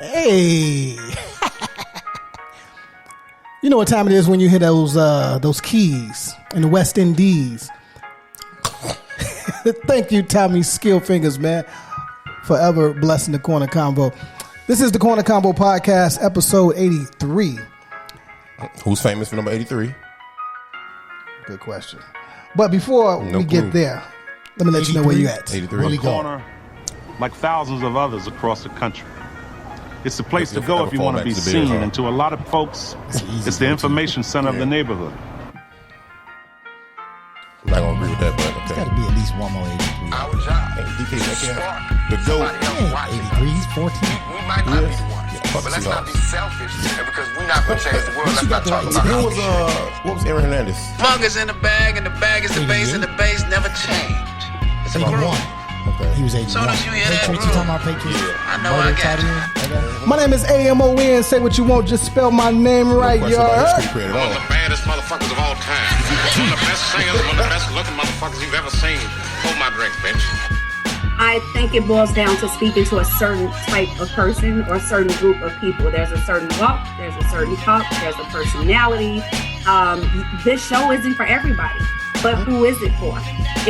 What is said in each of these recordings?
Hey. You know what time it is when you hear those keys in the West Indies. Thank you, Tommy Skillfingers, man. Forever blessing the Corner Convo. This is the Corner Convo podcast, episode 83. Who's famous for number 83? Good question. But before we get there, let me let you know where you at. 83. Corner, like thousands of others across the country. It's the place to go if you want to be seen, and to a lot of folks, it's the information center of the neighborhood. I'm not gonna agree with that, but okay. There's got to be at least one more 83. Our job DP, is to spark the GOAT. somebody else watching. 83, he's 14. We might not be the ones, but let's not be selfish. And because we're not going to change the world, let's not talk about Who was what was Aaron Hernandez? Mug is in the bag, and the bag is the base, and the base never change. It's a 81. groove. Okay. He was 81. Soon as you hear that Patriots, you groove, talking about Patriots? I know I got you. My name is AMON. Say what you want, just spell my name right, Question y'all. about history credit One all. of the baddest motherfuckers of all time. One of the best singers, one of the best looking motherfuckers you've ever seen. Hold my drink, bitch. I think it boils down to speaking to a certain type of person or a certain group of people. There's a certain walk, there's a certain talk, there's a personality. This show isn't for everybody, but who is it for?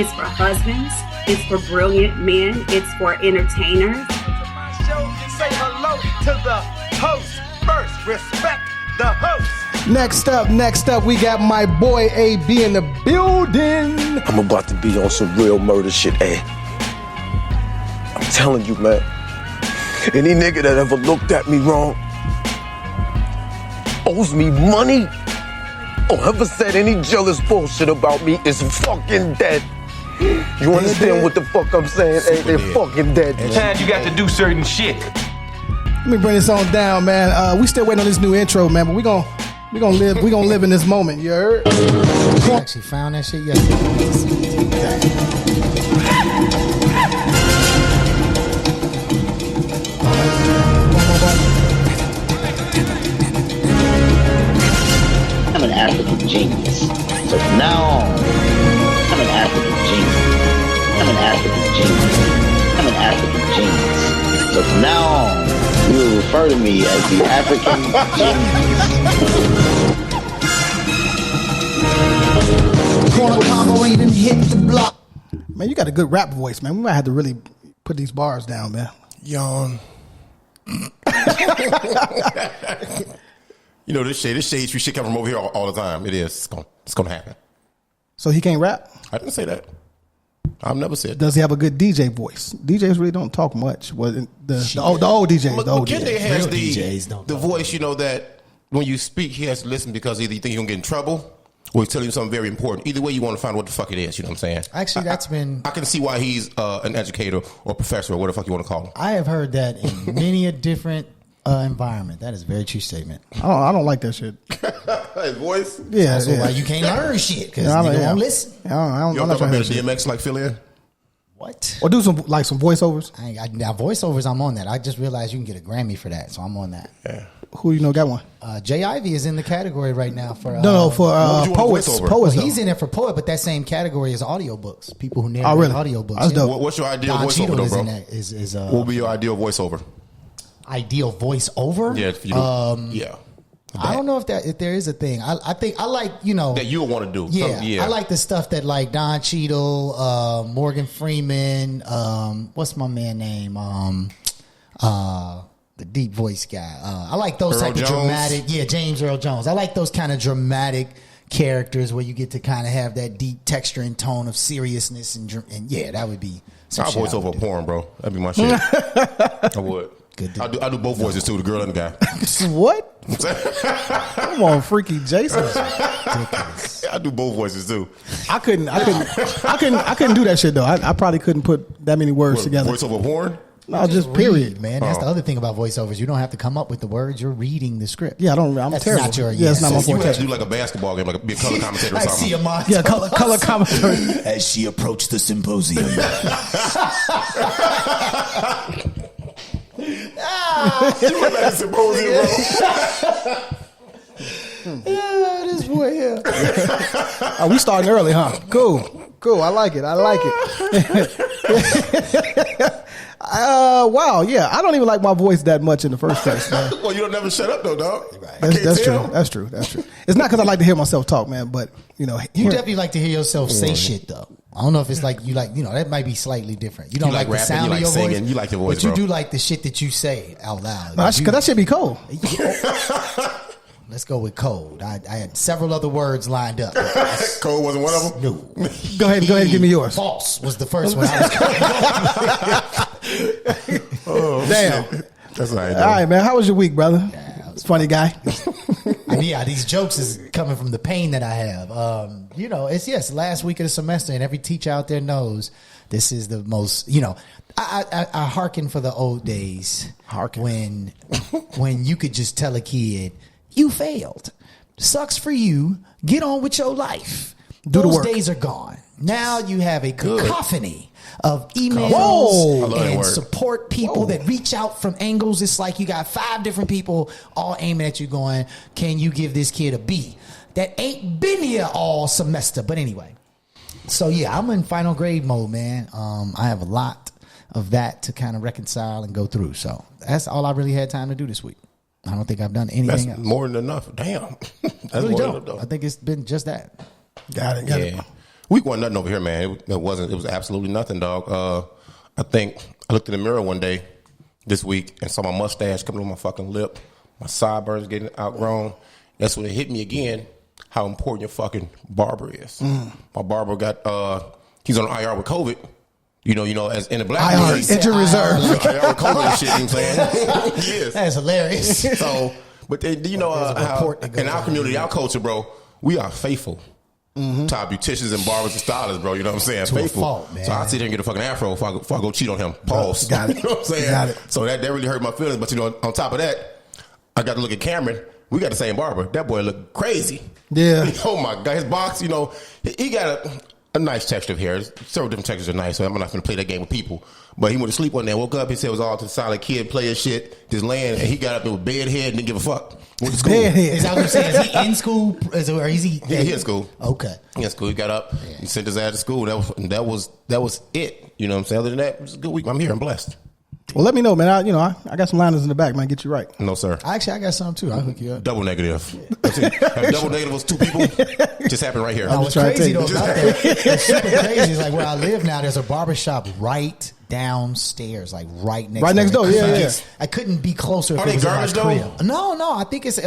It's for husbands, it's for brilliant men, it's for entertainers. Say hello to the host first. Respect the host. Next up, we got my boy AB in the building. I'm about to be on some real murder shit, I'm telling you, man. Any nigga that ever looked at me wrong owes me money or ever said any jealous bullshit about me is fucking dead. You understand what the fuck I'm saying? They're fucking dead. Chad, you got to do certain shit. Let me bring this on down, man. We still waiting on this new intro, man, but we gonna live in this moment. You heard? I actually found that shit yesterday. I'm an African genius. So from now on, I'm an African genius. I'm an African genius. I'm an African genius. So from now on, you will refer to me as the African genius. Corner Convo even hit the block. Man, you got a good rap voice, man. We might have to really put these bars down, man. Yawn. You know, this shade tree shit come from over here all the time. It is. It's gonna happen. So he can't rap? I didn't say that. I've never said that. Does he have a good DJ voice? DJs really don't talk much. Well, the old DJs. The old McKinley DJs. has Real DJs don't the talk voice, you know, that when you speak, he has to listen because either you think you're going to get in trouble or he's telling you something very important. Either way, you want to find what the fuck it is. You know what I'm saying? Actually, that's been... I can see why he's an educator or professor or whatever the fuck you want to call him. I have heard that in many a different environment. That is a very true statement. I don't like that shit. His voice? Yeah, That's yeah. why you can't learn shit, because Yeah, nigga yeah. won't listen. I You don't don't like talk about that shit. DMX like fill in? What? Or do some voiceovers. Now, voiceovers, I'm on that. I just realized you can get a Grammy for that, so I'm on that. Yeah. Who you know got one? Jay Ivy is in the category right now for... For what would you want poets. voiceover? Poets, Well, he's though. in there for poet, but that same category is audiobooks. People who narrate Oh, really? audiobooks. That's dope. What's your ideal Don voiceover, Cheadle though, is bro? in that. Is What would be your ideal voiceover? ideal voiceover? Yeah, if you do. Yeah. I don't know if there is a thing. I think I like, you know, That you would want to do. yeah, Something- yeah. I like the stuff that like Don Cheadle, Morgan Freeman, what's my man name? The deep voice guy. I like those Earl type Jones? of dramatic. Yeah, James Earl Jones. I like those kind of dramatic characters where you get to kind of have that deep texture and tone of seriousness and yeah, that would be. I'll some shit voice I over would do. porn, bro. That'd be my shit. I would. Good. I do both voices too, the girl and the guy. What? Come on, freaky Jason. I do both voices too. I couldn't do that shit though. I probably couldn't put that many words together. Voice over porn? No, just period, man. That's the other thing about voiceovers. You don't have to come up with the words. You're reading the script. Yeah, I'm That's terrible. not your. Yeah, it's not my So you have forte. to do like a basketball game, like be a color commentator or I something. see a montage. Yeah, color commentary. As she approached the symposium. This boy here. Oh, we starting early, huh? Cool. I like it. Wow, yeah. I don't even like my voice that much in the first place, man. Well, you don't never shut up, though, dog. Right. That's true. That's true. It's not because I like to hear myself talk, man, but, you definitely like to hear yourself say shit, though. I don't know if it's like, that might be slightly different. You don't like the rapping, sound of your singing, voice. You like your voice, but you bro. do like the shit that you say out loud. Because that should be cold. Let's go with cold. I had several other words lined up. Cold wasn't one of them? No. Go ahead and give me yours. False was the first one. Damn. Shit. That's all right. All right, man. How was your week, brother? Funny guy. Yeah, these jokes is coming from the pain that I have. It's last week of the semester, and every teacher out there knows this is the most. I hearken for the old days. When you could just tell a kid you failed. Sucks for you. Get on with your life. Those days are gone. Now you have a cacophony of emails and support people that reach out from angles. It's like you got 5 different people all aiming at you going, can you give this kid a B? That ain't been here all semester. But anyway, so yeah, I'm in final grade mode, man. I have a lot of that to kind of reconcile and go through. So that's all I really had time to do this week. I don't think I've done anything else. More than enough. Damn. That's really more don't. than enough. I think it's been just that. Got it. Week wasn't nothing over here, man. It was absolutely nothing, dog. I think I looked in the mirror one day this week and saw my mustache coming on my fucking lip. My sideburns getting outgrown. That's when it hit me again how important your fucking barber is. My barber got he's on IR with COVID. As in the black IR, injury reserve. IR with COVID and shit, you know what I'm saying? Yes. That's hilarious. So, but then, how in our community, our culture, bro, we are faithful. To our beauticians and barbers and stylists, bro. You know what I'm saying? To faithful. A fault, man. So I sit there and get a fucking afro before I go cheat on him. Pause. Got it. You know what I'm saying? Got it. So that really hurt my feelings. But on top of that, I got to look at Cameron. We got the same barber. That boy looked crazy. Yeah. Oh my God, his box. He got a nice texture of hair. Several different textures are nice. So I'm not going to play that game with people. But he went to sleep one day. Woke up. He said it was all to solid kid player shit. Just laying, and he got up with bed head and didn't give a fuck. Went to school. Bed head. Is that what I'm saying? Is he in school? Or is he? Yeah, he in school. Okay. He in school. He got up. He sent his ass to school. That was it. You know what I'm saying? Other than that, it was a good week. I'm here. I'm blessed. Well, let me know, man. I got some liners in the back, man. Get you right. No, sir. Actually, I got some too. I'll hook you up. Double negative. Double negative was 2 people. Just happened right here. No, what's crazy though about that? It's super crazy. It's like where I live now. There's a barbershop right downstairs, like right next door. Yeah. I couldn't be closer. Are they garbage though? No. I think it's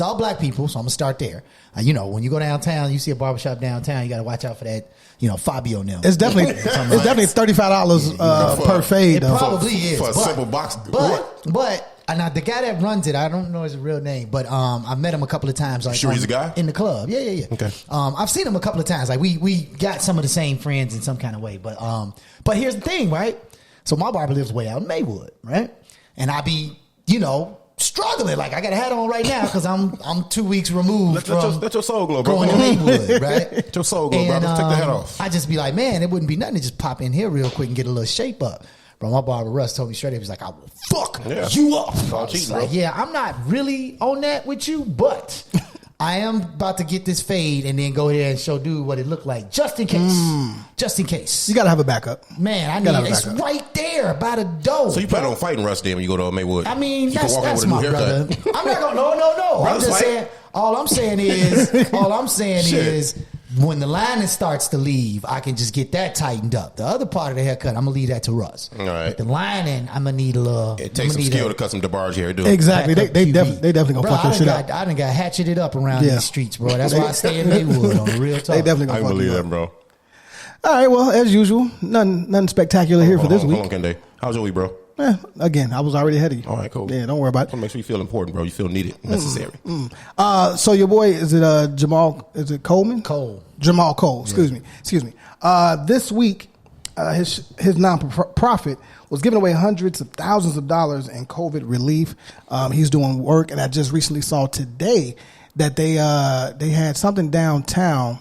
all black people. So I'm gonna start there. When you go downtown, you see a barbershop downtown. You got to watch out for that. Fabio now. It's definitely $35 per fade. It probably is for a simple box. But the guy that runs it, I don't know his real name, but I met him a couple of times. Like, sure, he's a guy in the club. Yeah. Okay. I've seen him a couple of times. Like we got some of the same friends in some kind of way. But here's the thing, right? So my barber lives way out in Maywood, right? And I be struggling. Like I got a hat on right now because I'm 2 weeks removed from let your soul glow, bro. Going to Maywood, right? Let your soul glow, bro. Just take the hat off. I just be like, man, it wouldn't be nothing to just pop in here real quick and get a little shape up. Bro, my barber Russ told me straight up, he's like, I will fuck you up. I was like, yeah, I'm not really on that with you, but I am about to get this fade and then go ahead and show dude what it looked like, just in case. Just in case. You gotta have a backup. Man, it's right there by the door. So you plan on fighting Russ then when you go to Maywood? I mean, that's my brother. I'm not gonna. No. I'm just saying. All I'm saying is, when the lining starts to leave, I can just get that tightened up. The other part of the haircut, I'm gonna leave that to Russ. All right. But the lining, I'm gonna need a little. It takes some skill to cut some DeBarge hair, dude. Exactly. They definitely gonna fuck your shit up. I done got hatcheted up around these streets, bro. That's why I stay in Maywood on the real talk. They definitely gonna fuck you up. I believe that, bro. All right. Well, as usual, nothing spectacular here for this week. Hold on, Kende. How's your week, bro? Again, I was already ahead of you. All right, cool. Yeah, don't worry about it. I want to make sure you feel important, bro. You feel needed, necessary. So your boy, is it Jamal? Is it Coleman? Cole. Jamal Cole. Excuse me. This week, his non-profit was giving away hundreds of thousands of dollars in COVID relief. He's doing work, and I just recently saw today that they had something downtown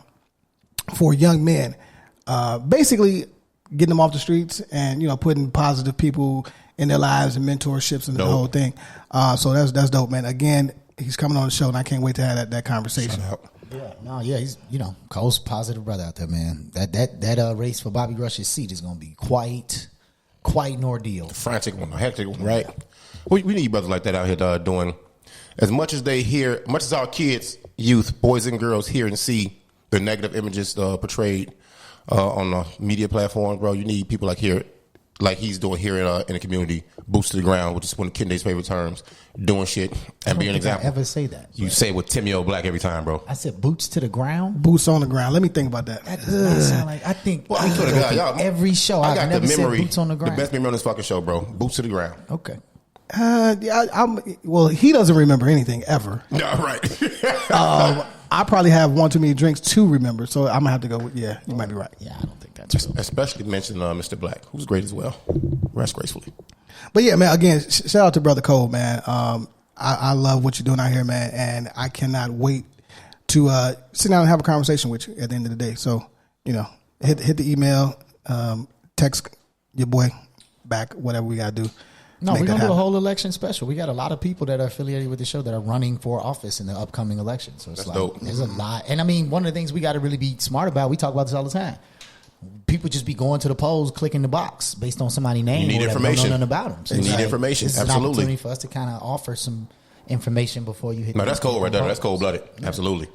for young men, basically getting them off the streets and putting positive people in their lives and mentorships and the whole thing. So that's dope, man. Again, he's coming on the show, and I can't wait to have that conversation. He's Cole's positive brother out there, man. That race for Bobby Rush's seat is going to be quite quite an ordeal. Frantic one, a hectic one, right? We need brothers like that out here doing as much as they hear, much as our kids, youth, boys and girls hear and see the negative images portrayed on the media platforms, bro. You need people like he's doing here in the community, boots to the ground, which is one of Kenda's favorite terms, doing shit and being an example. I ever say that? You say it with Timmy O Black every time, bro. I said boots to the ground. Boots on the ground. Let me think about that. That does not sound like. I think every show I got I've never the memory, said boots on the ground. the best memory on this fucking show, bro. Boots to the ground. Okay. Well, he doesn't remember anything ever. No, right. I probably have one too many drinks to remember, so I'm gonna have to go with, yeah, you might be right. Yeah, I don't think that's true. Especially mention Mr. Black, who's great as well. Rest gracefully. But yeah, man, again, shout out to Brother Cole, man. I love what you're doing out here, man, and I cannot wait to sit down and have a conversation with you at the end of the day. So, you know, hit the email, text your boy back, whatever we gotta do. No, we're going to do a whole election special. We got a lot of people that are affiliated with the show that are running for office in the upcoming election. So it's dope. There's a lot. And I mean, one of the things we got to really be smart about, we talk about this all the time. People just be going to the polls, clicking the box based on somebody's name. You need or information. Don't know nothing about them. So you need information. This is Absolutely. an opportunity for us to kind of offer some information before you hit. No, that's cold right there. That's cold-blooded. Absolutely.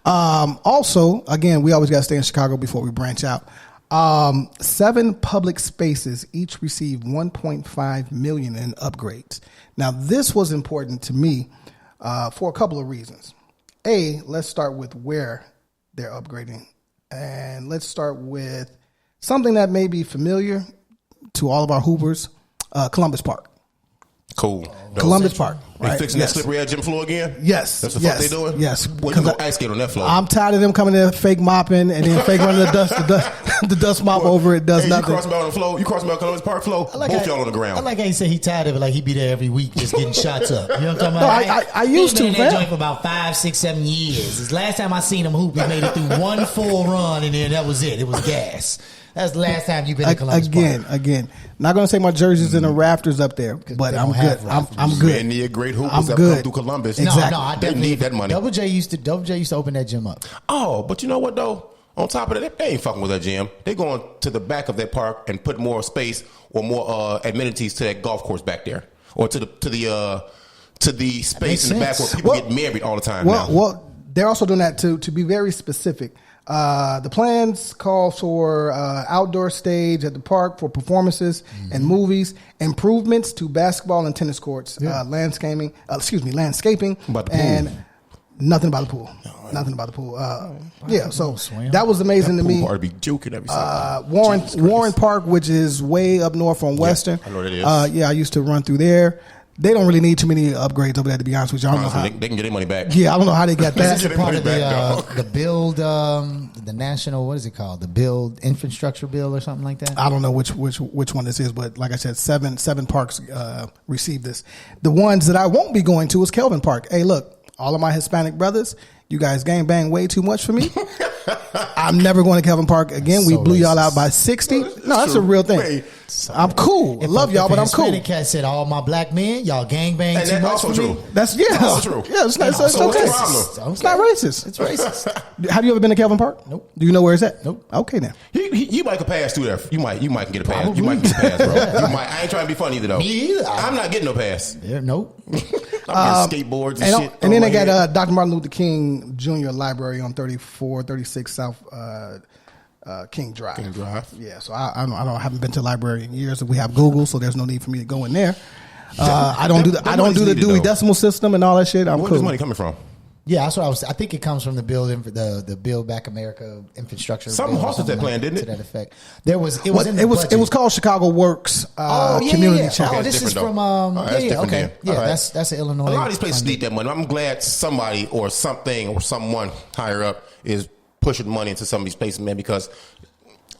Also, again, we always got to stay in Chicago before we branch out. 7 public spaces each received $1.5 million in upgrades. Now, this was important to me for a couple of reasons. Let's start with where they're upgrading, and let's start with something that may be familiar to all of our Hoopers: Columbus Park. Cool. Columbus Park. They Right? fixing that slippery ass gym floor again? Yes. That's the yes. fuck they doing? Yes. Well, you go ice skate on that floor. I'm tired of them coming there fake mopping and then fake running the dust mop over it. Does nothing. You cross them out on the floor. You cross them out Columbus Park floor. Both y'all on the ground. I like how he said he tired of it. Like he be there every week just getting shots up. You know what I'm talking about? I used to, been in that man. joint for about 5, 6, 7 years. This last time I seen him hoop, he made it through one full run and then that was it. It was gas. That's the last time you've been to Columbus Park. Again. Not going to say my jerseys in the rafters up there, but I'm good. I'm good. Many a great hoopers I'm that good. come through Columbus. Exactly. No, I They definitely need that money. Double J used to open that gym up. Oh, but you know what though? On top of that, they ain't fucking with that gym. They going to the back of that park and put more space or more amenities to that golf course back there, or to the space in the back where people get married all the time. Well, they're also doing that to be very specific. The plans call for outdoor stage at the park for performances and movies, improvements to basketball and tennis courts, landscaping, and nothing about the pool. Nothing about the pool. So that was amazing to me. Ought to be joking every second. Warren Park, which is way up north on Western. I know what it is. I used to run through there. They don't really need too many upgrades over there, to be honest with you. I don't know how they can get their money back. Yeah, I don't know how they got that. Is it part of the build, the national, what is it called? The build infrastructure bill or something like that? I don't know which one this is, but like I said, seven parks received this. The ones that I won't be going to is Kelvin Park. Hey, look, all of my Hispanic brothers, you guys gang bang way too much for me. I'm never going to Kelvin Park again. We blew y'all out by 60. No, that's a real thing. I'm cool. Love y'all, but I'm cool. Hispanic cat said, all my black men, y'all gang bang too much for me. That's true. Yeah, it's not, So what's the okay. problem? It's not racist. It's racist. Have you ever been to Kelvin Park? Nope. Do you know where it's at? Nope. Okay, then. You might could pass through there. You might can get a pass. You might get a pass, bro. I ain't trying to be funny either, though. Me either. I'm not getting no pass. Yeah, nope. I'm getting skateboards and shit. And then they got Dr. Martin Luther King Jr. Library on 36 South King Drive. King Drive. Yeah, so I haven't been to the library in years. We have Google, so there's no need for me to go in there. I don't do the Dewey Decimal System and all that shit. I'm Where's cool. this money coming from? Yeah, that's what I think it comes from the Build Back America infrastructure. Something halted that plan, didn't it? To that effect. It was called Chicago Works Community Challenge. Oh, this is from okay. Yeah, that's an Illinois. A lot of these places need that money. I'm glad somebody or something or someone higher up is pushing money into some of these places, man, because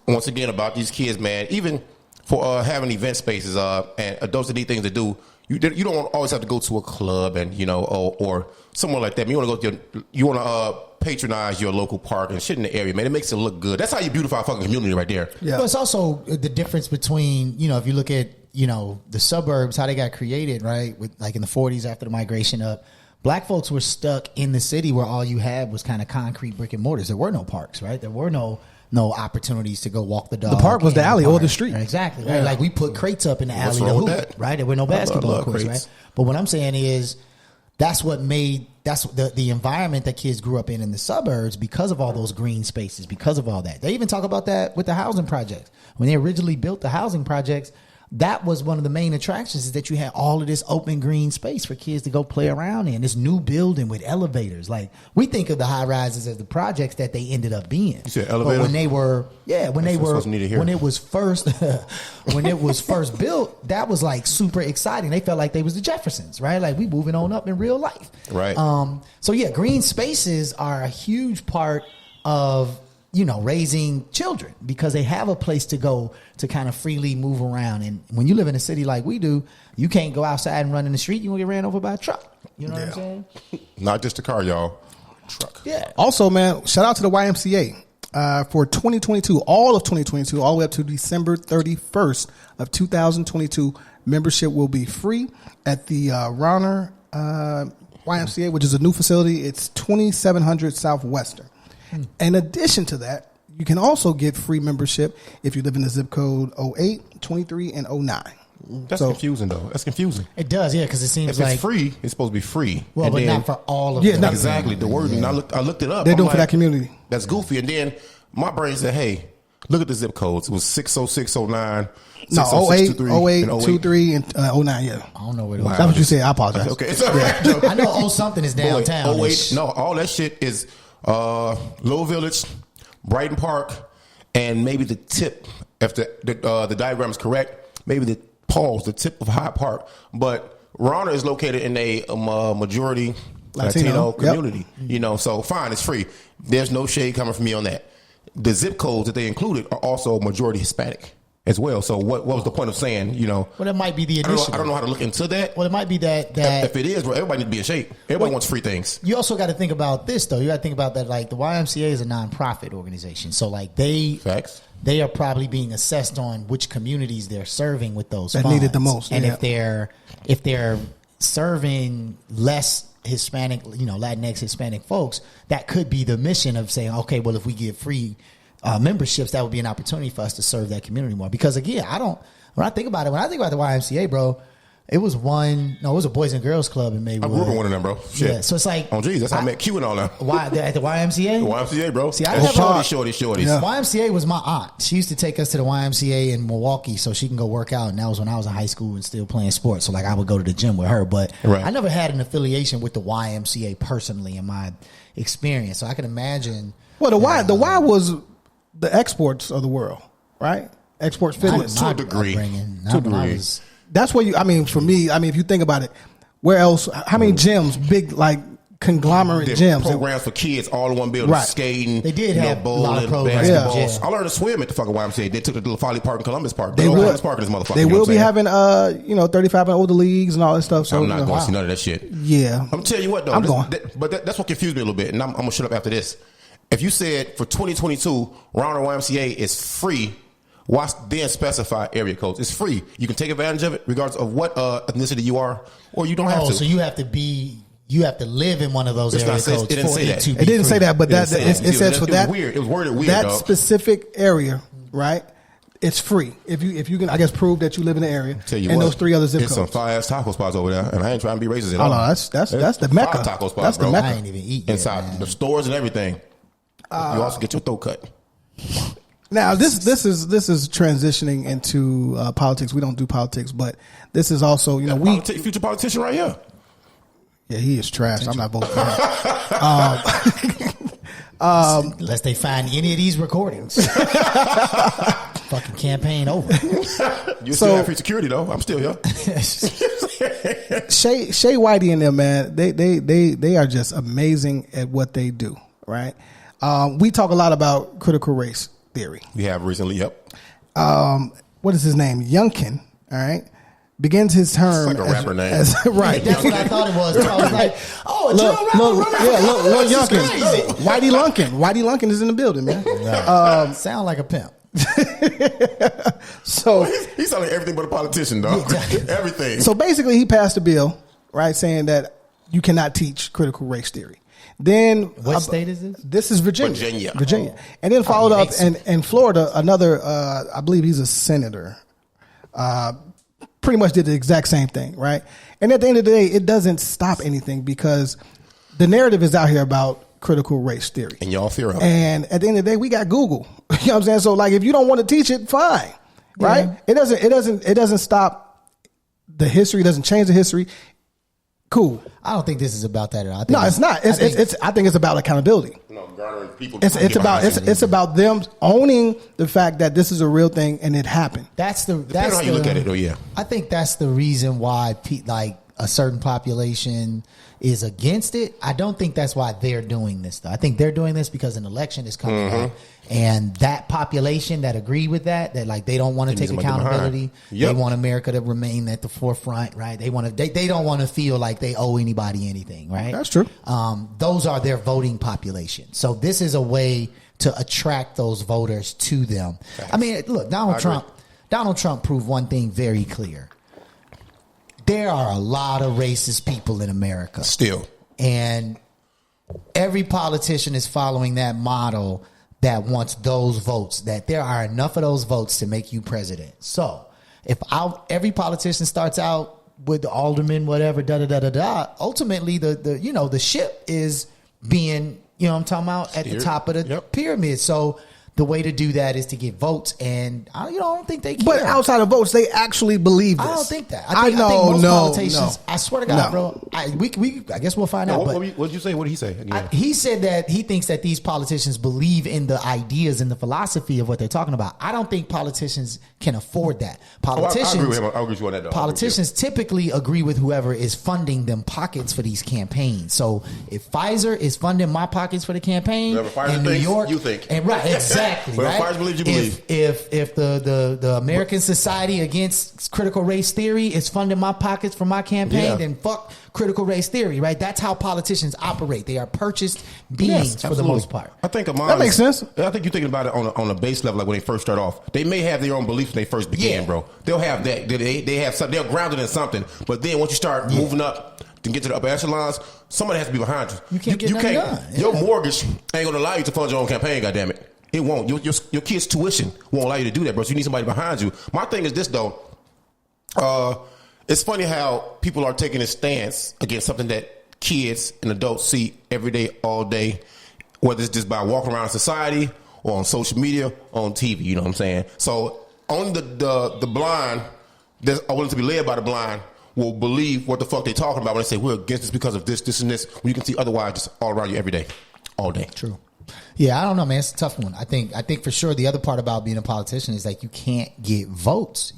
once again about these kids, man, even for having event spaces and those are the things to do. You don't always have to go to a club and or somewhere like that. You want to patronize your local park and shit in the area, man. It makes it look good. That's how you beautify a fucking community right there. Yeah. But it's also the difference between if you look at the suburbs, how they got created, right? With like in the 40s after the migration up. Black folks were stuck in the city where all you had was kind of concrete brick and mortars. There were no parks, right? There were no no opportunities to go walk the dog. The park was the alley or the street. Exactly. Right? Like we put crates up in the alley to wrong with hoop, that? right? There were no basketball courts, crates. right? But what I'm saying is that's the environment that kids grew up in the suburbs because of all those green spaces, because of all that. They even talk about that with the housing projects. When they originally built the housing projects, that was one of the main attractions, is that you had all of this open green space for kids to go play around in. This new building with elevators. Like, we think of the high rises as the projects that they ended up being. You said elevators? But when it was first built, that was like super exciting. They felt like they was the Jeffersons, right? Like, we moving on up in real life. Right. So yeah, green spaces are a huge part of, raising children, because they have a place to go to kind of freely move around. And when you live in a city like we do, you can't go outside and run in the street. You will get ran over by a truck. You know what I'm saying? Not just a car, y'all. Truck. Yeah. Also, man, shout out to the YMCA for 2022, all of 2022, all the way up to December 31st of 2022. Membership will be free at the Rauner YMCA, which is a new facility. It's 2700 Southwestern. In addition to that, you can also get free membership if you live in the zip code 08, 23, and 09. That's confusing, though. That's confusing. It does, yeah, because it seems if like it's free, it's supposed to be free. Well, and but then, not for all of them. not exactly. The word, and I looked it up. They're doing for that community. That's goofy. And then my brain said, hey, look at the zip codes. It was 60609. No, 08, 23, and 09, yeah. I don't know where it was. That's what you said. I apologize. Okay, it's all right. I know something is downtown. 08, no, all that shit is Low Village, Brighton Park, and maybe the tip, if the diagram is correct, maybe the tip of Hyde Park. But Rauner is located in a majority Latino community. Yep. So fine, it's free. There's no shade coming from me on that. The zip codes that they included are also majority Hispanic as well. So what was the point of saying, Well, that might be the initiative. I don't know how to look into that. Well, it might be that if it is, everybody needs to be in shape. Everybody wants free things. You also got to think about this, though. You got to think about that, like, the YMCA is a nonprofit organization. So, like, they are probably being assessed on which communities they're serving with those that funds. need it the most. And if they're serving less Hispanic, Latinx Hispanic folks, that could be the mission of saying, okay, well, if we give free memberships, that would be an opportunity for us to serve that community more. Because again, when I think about the YMCA, bro, it was a Boys and Girls Club in Maywood. I grew up in one of them, bro. Shit. Yeah, so it's like, oh geez, that's how I met Q and all that. Why at the YMCA? The YMCA, bro. See, I never shorties. Yeah. YMCA was my aunt. She used to take us to the YMCA in Milwaukee so she can go work out. And that was when I was in high school and still playing sports. So like I would go to the gym with her, but I never had an affiliation with the YMCA personally in my experience. So I can imagine. Well, the Y was the exports of the world, right? Exports fitness to a degree. That's where for me, if you think about it, where else? How many gyms, big like conglomerate gyms, programs for kids all in one building, right? Skating, they did have bowling, a lot of programs. basketball. I learned to swim at the fucking YMCA. They took it to Folly Park and Columbus Park. They will. Park in this motherfucker. They will be having 35 and older leagues and all that stuff. So I'm not going to see none of that shit. Yeah, I'm gonna tell you what though. That's what confused me a little bit, and I'm gonna shut up after this. If you said for 2022, Rauner YMCA is free, why then specify area codes? It's free. You can take advantage of it regardless of what ethnicity you are, or you don't have to. So you have to live in one of those area codes. It didn't say that. It didn't say that, but it says for that. It was worded weird. That specific area, right? It's free if you can, I guess, prove that you live in the area. Tell you and what, those 3 other zip codes. There's some fire ass taco spots over there, and I ain't trying to be racist at all. No, that's the Mecca. Taco spots, that's the Mecca. I ain't even eat inside the stores and everything. You also get your throat cut. Now this is transitioning into politics. We don't do politics, but this is also future politician right here. Yeah, he is trash. I'm not voting for him. Unless they find any of these recordings. Fucking campaign over. You still have free security though. I'm still here. Shay Whitey and them, man, they are just amazing at what they do, right? We talk a lot about critical race theory. We have recently, yep. What is his name? Youngkin, all right? Begins his term it's like a rapper name. Right. That's what I thought it was. I was like, look, Youngkin. Whitey Lunkin is in the building, man. Sound like a pimp. So he's sounding like everything but a politician, dog. Exactly. Everything. So basically, he passed a bill, right, saying that you cannot teach critical race theory. Then what state is this? This is Virginia. And then followed up in Florida, another, I believe he's a senator, pretty much did the exact same thing, right? And at the end of the day, it doesn't stop anything because the narrative is out here about critical race theory. And y'all fear of it. And at the end of the day, we got Google. You know what I'm saying? So like, if you don't want to teach it, fine, right? It doesn't stop the history. It doesn't change the history. Cool. I don't think this is about that at all. No, it's not. I think it's about accountability. No, garnering people. It's about them owning the fact that this is a real thing and it happened. That's how you look at it, though. Yeah, I think that's the reason why like a certain population is against it. I don't think that's why they're doing this, though. I think they're doing this because an election is coming up, and that population that agree with that like they don't want to take accountability. They want America to remain at the forefront, right? They want to. They don't want to feel like they owe anybody anything, right? That's true. Those are their voting population. So this is a way to attract those voters to them. I mean, look, Donald Trump proved one thing very clear. There are a lot of racist people in America. Still. And every politician is following that model that wants those votes, that there are enough of those votes to make you president. So if every politician starts out with the alderman, whatever, ultimately the ship is being, you know what I'm talking about, at the top of the pyramid. So the way to do that is to get votes, and I don't think they care. But outside of votes, they actually believe this. I don't think that. I think most politicians. I swear to God, bro. I guess we'll find out. What did you say? What did he say? He said that he thinks that these politicians believe in the ideas and the philosophy of what they're talking about. I don't think politicians can afford that. Politicians, I agree with him. I agree with you on that, though. Politicians typically agree with whoever is funding them pockets for these campaigns. So if Pfizer is funding my pockets for the campaign in New York, you think, and right, exactly. Exactly, well, right? Believe you believe. If the American Society Against Critical Race Theory is funding my pockets for my campaign, then fuck critical race theory, right? That's how politicians operate. They are purchased beings for the most part. I think that makes sense. I think you're thinking about it on a base level, like when they first start off. They may have their own beliefs when they first begin, bro. They'll have that. They have something. They're grounded in something. But then once you start moving up to get to the upper echelons, somebody has to be behind you. You can't get nothing done. Your mortgage ain't going to allow you to fund your own campaign, goddammit. It won't. Your kid's tuition won't allow you to do that, bro. So you need somebody behind you. My thing is this, though. It's funny how people are taking a stance against something that kids and adults see every day, all day, whether it's just by walking around society or on social media, on TV. You know what I'm saying? So only the blind that are willing to be led by the blind will believe what the fuck they talking about when they say we're against this because of this, this, and this. When you can see otherwise just all around you every day, all day. True. Yeah, I don't know, man. It's a tough one. I think for sure the other part about being a politician is like you can't get votes.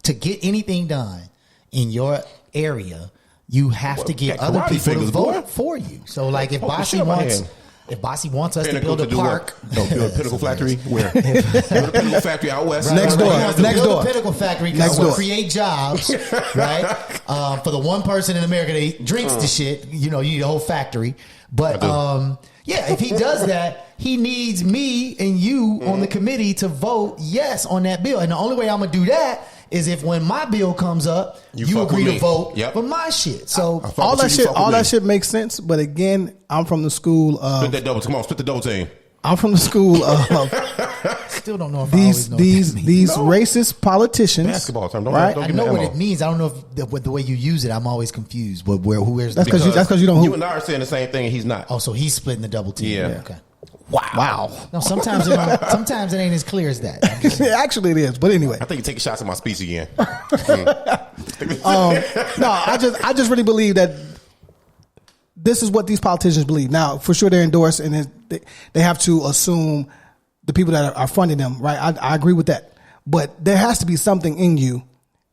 To get anything done in your area, you have to get other people to vote for you. So like if Bossy wants us to build a park, build a pinnacle factory where? Build a pinnacle factory out west. Next door. Build a pinnacle factory because we'll create jobs, right? For the one person in America that drinks the shit, you need a whole factory. But if he does that, he needs me and you on the committee to vote yes on that bill. And the only way I'm gonna do that is if when my bill comes up, you agree to vote for my shit. So all that shit makes sense. But again, I'm from the school of split that double. Come on, split the double team. I'm from the school of still don't know if these racist politicians. Basketball term, right? I know what it means. I don't know if the way you use it. I'm always confused. But where's that's because you don't hoop. You and I are saying the same thing, and he's not. Oh, so he's splitting the double team. Yeah. Okay. Wow. No, sometimes it ain't as clear as that. Actually, it is. But anyway, I think you're taking shots at my speech again. No, I just really believe that this is what these politicians believe. Now, for sure, they're endorsed, and they have to assume the people that are funding them, right? I agree with that. But there has to be something in you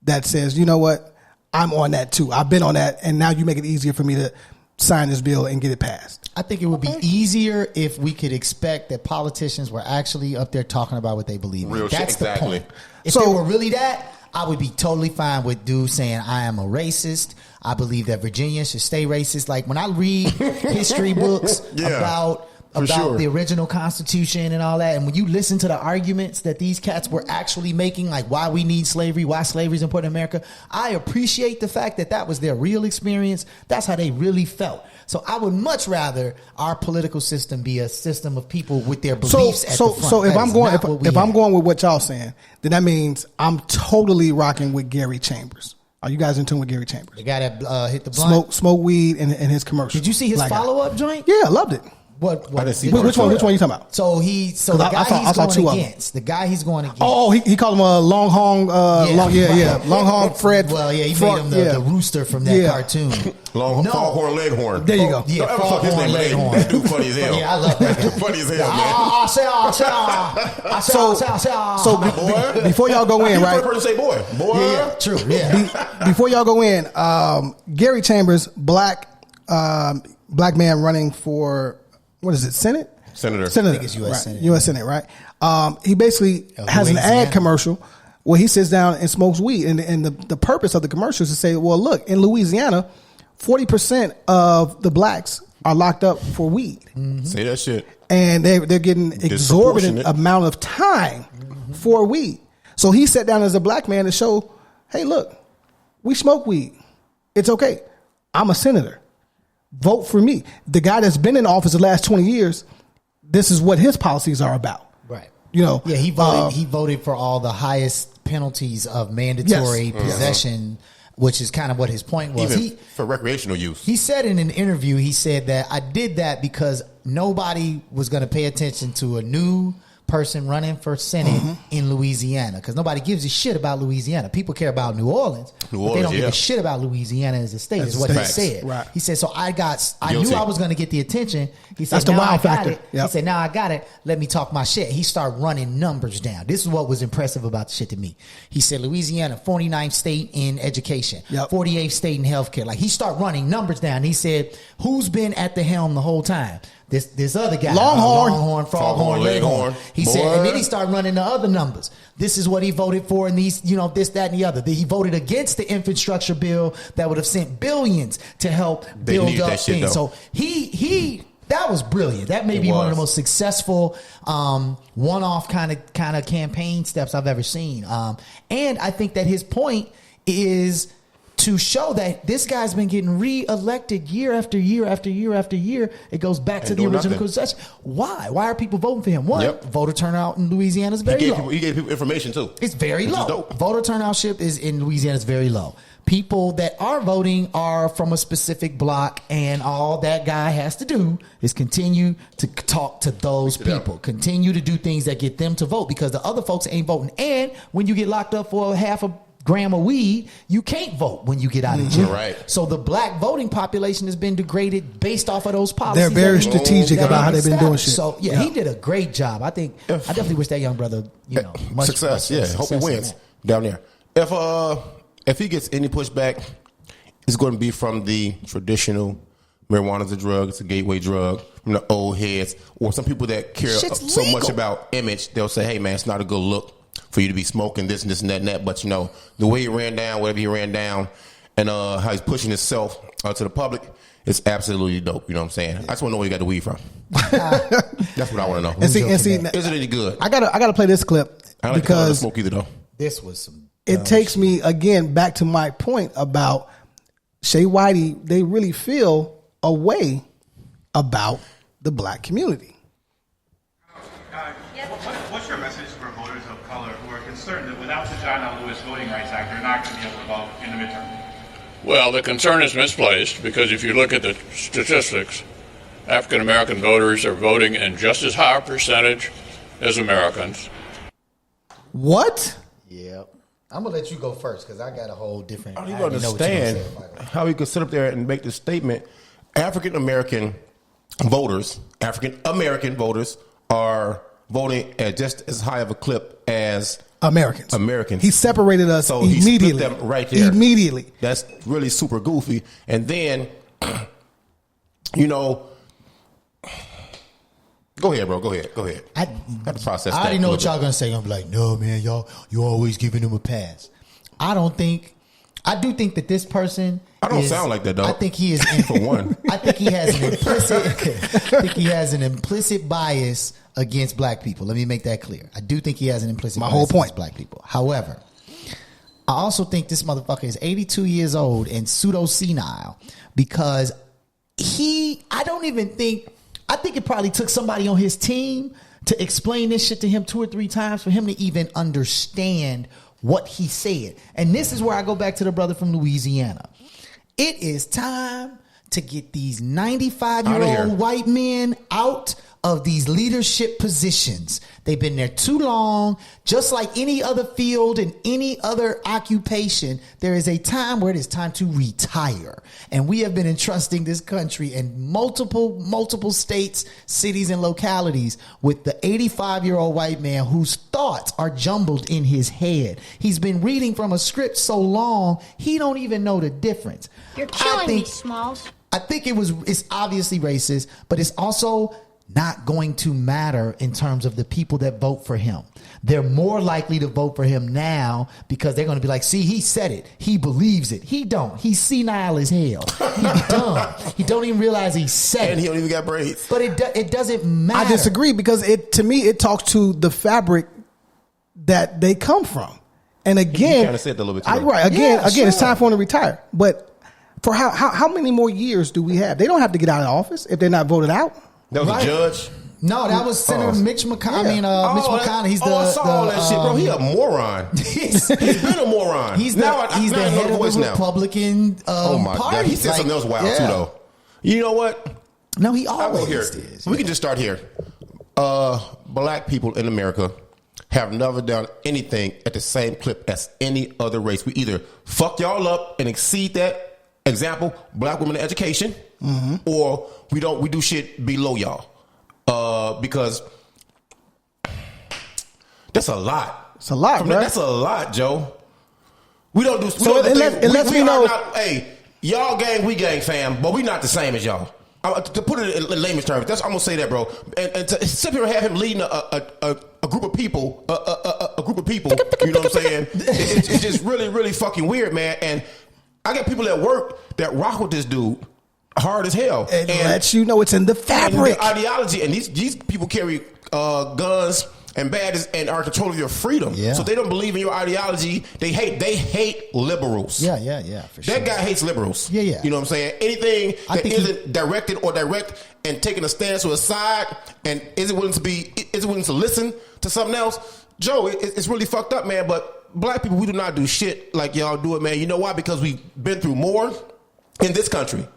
that says, you know what, I'm on that too. I've been on that, and now you make it easier for me to sign this bill and get it passed. I think it would be easier if we could expect that politicians were actually up there talking about what they believe in. That's the point. If they were really that, I would be totally fine with dudes saying I am a racist. I believe that Virginia should stay racist. Like when I read history books about about the original Constitution and all that. And when you listen to the arguments that these cats were actually making, like why we need slavery, why slavery is important in America, I appreciate the fact that that was their real experience. That's how they really felt. So I would much rather our political system be a system of people with their beliefs at the front. So if I'm going with what y'all saying, then that means I'm totally rocking with Gary Chambers. Are you guys in tune with Gary Chambers? The guy that hit the blunt? Smoke weed in his commercial. Did you see his follow-up joint? Yeah, I loved it. What I didn't see which one are you talking about? So the guy he's going against. Oh, he called him a Longhorn. Longhorn Fred. Well, yeah, he made him the rooster from that cartoon. Foghorn Leghorn. There you go. Yeah, Foghorn Leghorn. That dude funny as hell. Yeah, I love that. Dude funny as hell, man. So before y'all go in, right? Person say boy. Yeah, true. Yeah. Before y'all go in, Gary Chambers, black man running for. What is it? Senator. I think it's U.S. Right. Senate. U.S. Senate, right? He basically has an ad commercial where he sits down and smokes weed. And the purpose of the commercial is to say, well, look, in Louisiana, 40% of the blacks are locked up for weed. Mm-hmm. Say that shit. And they're getting exorbitant amount of time for weed. So he sat down as a black man to show, hey, look, we smoke weed. It's okay. I'm a senator. Vote for me. The guy that's been in office the last 20 years, this is what his policies are about. Right. You know. Yeah, he voted for all the highest penalties of mandatory possession, which is kind of what his point was. Even for recreational use. He said in an interview, he said that I did that because nobody was going to pay attention to a new person running for Senate in Louisiana, because nobody gives a shit about Louisiana. People care about New Orleans, but they don't give a shit about Louisiana as a state. Is what he said. Right. He said, so I knew I was going to get the attention. He said, that's the wow factor. He said, now I got it. Let me talk my shit. He started running numbers down. This is what was impressive about the shit to me. He said, Louisiana, 49th state in education, 48th state in healthcare. Like, he started running numbers down. He said, who's been at the helm the whole time? This other guy, Longhorn, Foghorn, Leghorn. He said, and then he started running the other numbers. This is what he voted for, and these, this, that, and the other. He voted against the infrastructure bill that would have sent billions to help build up things. So that was brilliant. That may be one of the most successful one-off kind of campaign steps I've ever seen. And I think that his point is to show that this guy's been getting re-elected year after year after year after year. It goes back to the original concession. Why? Why are people voting for him? One, voter turnout in Louisiana is very low. He gave people information too. It's very low. Voter turnout in Louisiana is very low. People that are voting are from a specific block, and all that guy has to do is continue to talk to those people, continue to do things that get them to vote, because the other folks ain't voting. And when you get locked up for half a gram of weed, you can't vote when you get out of jail. Right. So the black voting population has been degraded based off of those policies. They're very strategic about how they've been doing shit. So he did a great job. I definitely wish that young brother, much success. Much Hope he wins down there. If he gets any pushback, it's going to be from the traditional marijuana's a drug, it's a gateway drug, from the old heads, or some people that care so much about image. They'll say, hey man, it's not a good look for you to be smoking this and this and that and that. But the way he ran down, whatever he ran down, and how he's pushing himself to the public, it's absolutely dope. You know what I'm saying? I just want to know where you got the weed from. That's what I want to know. And see, is it any good? I gotta play this clip I don't because like smoke either though. This was some. It takes me again back to my point about Shay Whitey. They really feel a way about the black community. What's your message for voters of color who are concerned that without the John L. Lewis Voting Rights Act, they're not going to be able to vote in the midterm? Well, the concern is misplaced because if you look at the statistics, African American voters are voting in just as high a percentage as Americans. What? Yeah. I'm going to let you go first because I got a whole different... I don't even understand how he could sit up there and make this statement. African American voters are voting at just as high of a clip as Americans. He separated us so immediately. He split them right there. Immediately. That's really super goofy. And then, go ahead, bro. Go ahead. I have to process that. I already know what y'all going to say. I'm like, no, man, you always giving him a pass. I I do think that this person. I don't sound like that, though. I think he is for one. I think he has an implicit. I think he has an implicit bias against black people. Let me make that clear. I do think he has an implicit. My bias whole point. against black people. However, I also think this motherfucker is 82 years old and pseudo senile because I think it probably took somebody on his team to explain this shit to him 2 or 3 times for him to even understand what he said. And this is where I go back to the brother from Louisiana. It is time to get these 95-year-old white men out of these leadership positions. They've been there too long. Just like any other field and any other occupation, there is a time where it is time to retire. And we have been entrusting this country and multiple states, cities, and localities with the 85-year-old white man whose thoughts are jumbled in his head. He's been reading from a script so long, he don't even know the difference. You're killing me, Smalls. I think it's obviously racist, but it's also not going to matter in terms of the people that vote for him. They're more likely to vote for him now because they're going to be like, see, he said it. He believes it. He don't. He's senile as hell. He's dumb. He don't even realize he said it. And he don't even got braids. But it doesn't matter. I disagree because to me, it talks to the fabric that they come from. And again, you kind of said that a little bit too. Right. Again, it's time for him to retire. But for how many more years do we have? They don't have to get out of office if they're not voted out. That was a judge? No, that was Senator Mitch McConnell. Yeah. Mitch McConnell. He's I saw all that shit, bro. He a moron. He's been a moron. He's the head of the Republican oh my party. God. He said something else wild too, though. You know what? No, he always is. We can just start here. Black people in America have never done anything at the same clip as any other race. We either fuck y'all up and exceed that. Example, black women in education, or we do shit below y'all. Because that's a lot. It's a lot, bro. That's a lot, Joe. We don't do. It lets me know. Hey, y'all gang, we gang, fam, but we not the same as y'all. To put it in layman's terms, I'm gonna say that, bro. And to sit here and have him leading a group of people, a group of people. You know what I'm saying? It's just really, really fucking weird, man. And I got people at work that rock with this dude hard as hell. And lets you know it's in the fabric. And the ideology. And these people carry guns and badges and are in control of your freedom. Yeah. So they don't believe in your ideology. They hate liberals. Yeah, for sure. That guy hates liberals. Yeah. You know what I'm saying? Anything that isn't directed or direct and taking a stance to a side and isn't willing to listen to something else. Joe, it's really fucked up, man. But black people, we do not do shit like y'all do it, man. You know why? Because we've been through more in this country.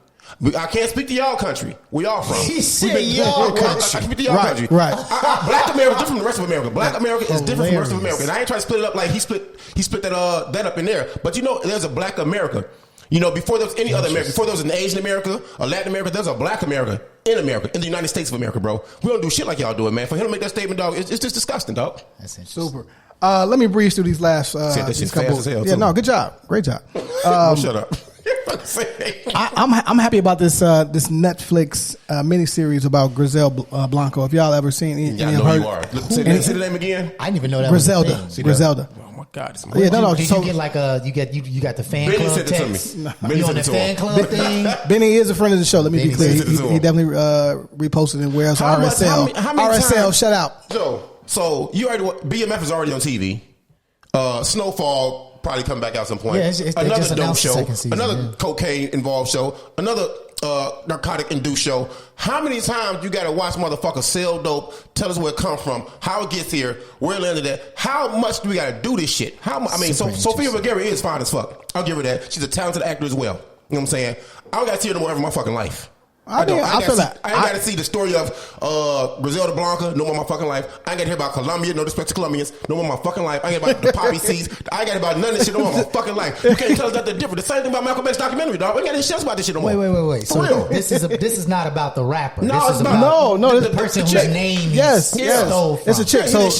I can't speak to y'all country. We all from. He said y'all country. I speak to y'all country. Right. Black America is different from the rest of America. Black America is different from the rest of America. And I ain't trying to split it up like he split that up in there. But you know, there's a black America. You know, before there was any other America, before there was an Asian America, a Latin America, there's a black America, in the United States of America, bro. We don't do shit like y'all do it, man. For him to make that statement, dog, it's just disgusting, dog. That's interesting. Super. Let me breeze through these last. These couple. Fast as hell, yeah, no, good job, great job. Shut up. I'm happy about this Netflix miniseries about Griselda Blanco. If y'all ever seen any I know you are. Say the name again. I didn't even know that. Griselda. Oh my God! Yeah, no. Did you get like you got the fan Benny club sent it text? to me. You on the fan club thing? Benny is a friend of the show. Let me be clear. He definitely reposted it. Where else? RSL. RSL. Shut out. So you already BMF is already on TV. Snowfall probably come back out at some point. Yeah, another dope show, another cocaine involved show, another narcotic induced show. How many times you got to watch motherfuckers sell dope? Tell us where it come from, how it gets here, where it landed at. How much do we got to do this shit? Sofia Vergara is fine as fuck. I'll give her that. She's a talented actor as well. You know what I'm saying? I don't got to see her no more ever in my fucking life. I feel that. I ain't got to see the story of Griselda Blanco no more in my fucking life. I ain't got to hear about Colombia, no respect to Colombians, no more in my fucking life. I ain't got about the poppy seeds. I ain't got about none of this shit no more in my fucking life. You can't tell us nothing different. The same thing about Malcolm X's documentary, dog. We ain't got any shit about this shit no more. Wait. So this is not about the rapper. No, this is about the person whose name is stole from. It's a chick. So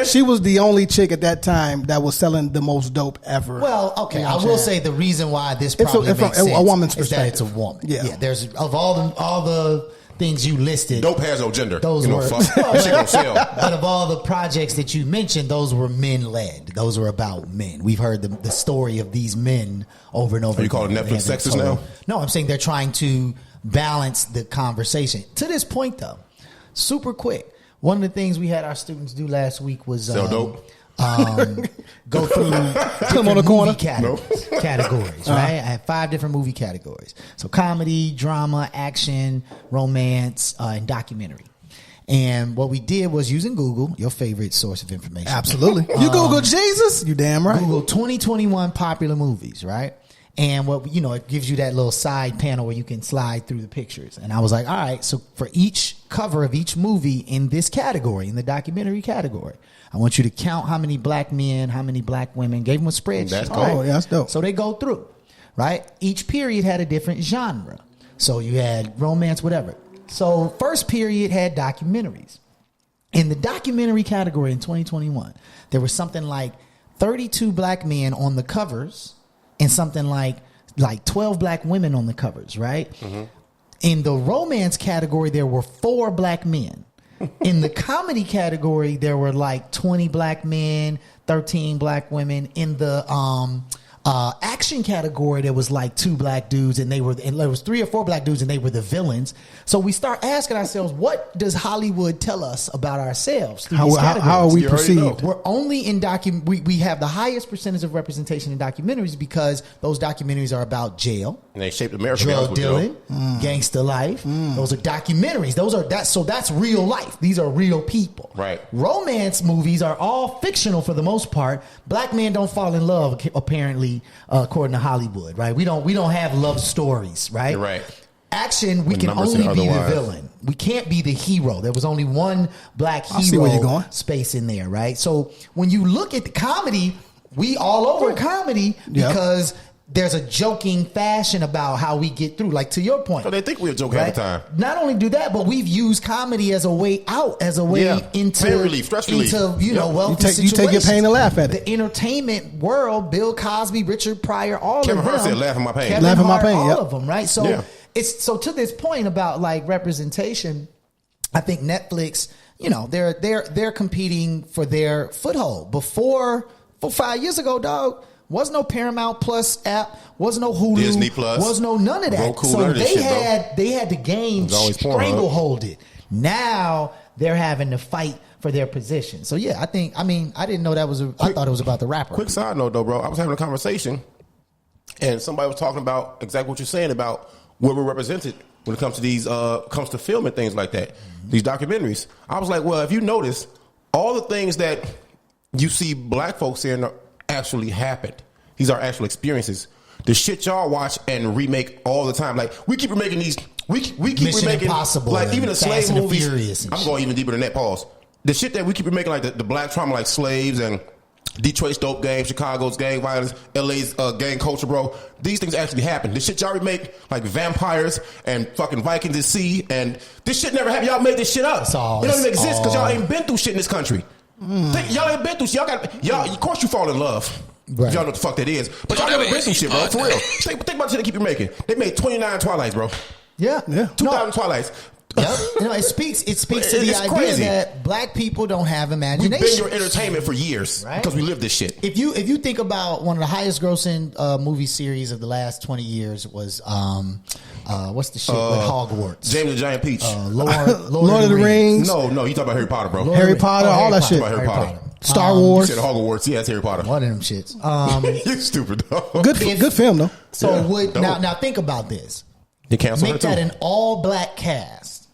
she was the only chick at that time that was selling the most dope ever. Well, okay. I will say the reason why this probably makes sense a woman's is that it's a woman. Yeah. There's of all the things you listed, Dope has no gender. Those were fuck. That shit gonna sell. But of all the projects that you mentioned, those were men-led. Those were about men. We've heard the story of these men over and over. Are you calling Netflix sexist now? No, I'm saying they're trying to balance the conversation. To this point, though, super quick, one of the things we had our students do last week was sell dope. Go through Come on the corner. categories, right? I had 5 different movie categories. So comedy, drama, action, romance, and documentary. And what we did was using Google, your favorite source of information. Absolutely. You Google Jesus, you damn right. Google 2021 popular movies, right? And what it gives you that little side panel where you can slide through the pictures. And I was like, all right, so for each cover of each movie in this category, in the documentary category, I want you to count how many black men, how many black women. Gave them a spreadsheet. That's cool. Oh, yeah, that's dope. So they go through, right? Each period had a different genre. So you had romance, whatever. So first period had documentaries. In the documentary category in 2021, there was something like 32 black men on the covers and something like 12 black women on the covers, right? Mm-hmm. In the romance category, there were 4 black men. In the comedy category, there were like 20 black men, 13 black women. In the action category, there was like 2 black dudes, and there was 3 or 4 black dudes, and they were the villains. So we start asking ourselves, what does Hollywood tell us about ourselves through these categories? How are we perceived? We're only in we have the highest percentage of representation in documentaries because those documentaries are about jail. And they shaped America. Drug dealing, gangster life. Those are documentaries. So that's real life. These are real people. Right. Romance movies are all fictional for the most part. Black men don't fall in love, apparently, according to Hollywood. Right. We don't have love stories. Right. You're right. Action, we can only be the villain. We can't be the hero. There was only one black hero space in there, right? So when you look at the comedy, we all over comedy because there's a joking fashion about how we get through. Like to your point. So they think we're joking all the time. Not only do that, but we've used comedy as a way out, as a way into pain relief, stress relief. Into wealthy situations. You take your pain and laugh at it. The entertainment world, Bill Cosby, Richard Pryor, all Kevin of them. Hart said, "Laugh at my pain." Kevin Hart, all of them, right? So so to this point about like representation, I think Netflix, they're competing for their foothold. Before 5 years ago, dog, was no Paramount Plus app, was no Hulu, Disney Plus, was no none of that. Roku, so they had the game stranglehold it. Now they're having to fight for their position. So I didn't know that was. I thought it was about the rapper. Quick side note though, bro. I was having a conversation, and somebody was talking about exactly what you're saying about where we're represented when it comes to these comes to film and things like that, these documentaries. I was like, well, if you notice, all the things that you see black folks saying actually happened. These are actual experiences. The shit y'all watch and remake all the time. Like we keep remaking these. We keep Mission remaking Impossible, like even the slave movies. I'm shit. going even deeper than that. Pause. The shit that we keep remaking, like the black trauma, like Slaves and Detroit's dope game, Chicago's gang violence, LA's gang culture, bro. These things actually happen. The shit y'all remake, like vampires and fucking Vikings at sea, and this shit never happened. Y'all made this shit up. It don't even exist because y'all ain't been through shit in this country. Y'all ain't been through shit. Y'all, of course you fall in love. Right. Y'all know what the fuck that is. But y'all never been through shit, bro. For real. Think about the shit they keep remaking. They made 29 Twilights, bro. Yeah. 2,000 Twilights. Yep. It speaks to the idea that black people don't have imagination. We've been your entertainment for years because we live this shit. If you think about one of the highest grossing movie series of the last 20 years was what's the shit with Hogwarts? James the Giant Peach. Lord of the Rings. No, you talking about Harry Potter, bro. Harry Potter, all that shit. Harry Potter. Star Wars. You said Hogwarts. Yeah, it's Harry Potter. One of them shits. You're stupid, though. Good film, though. So now think about this. They cancel Make that an all-black cast.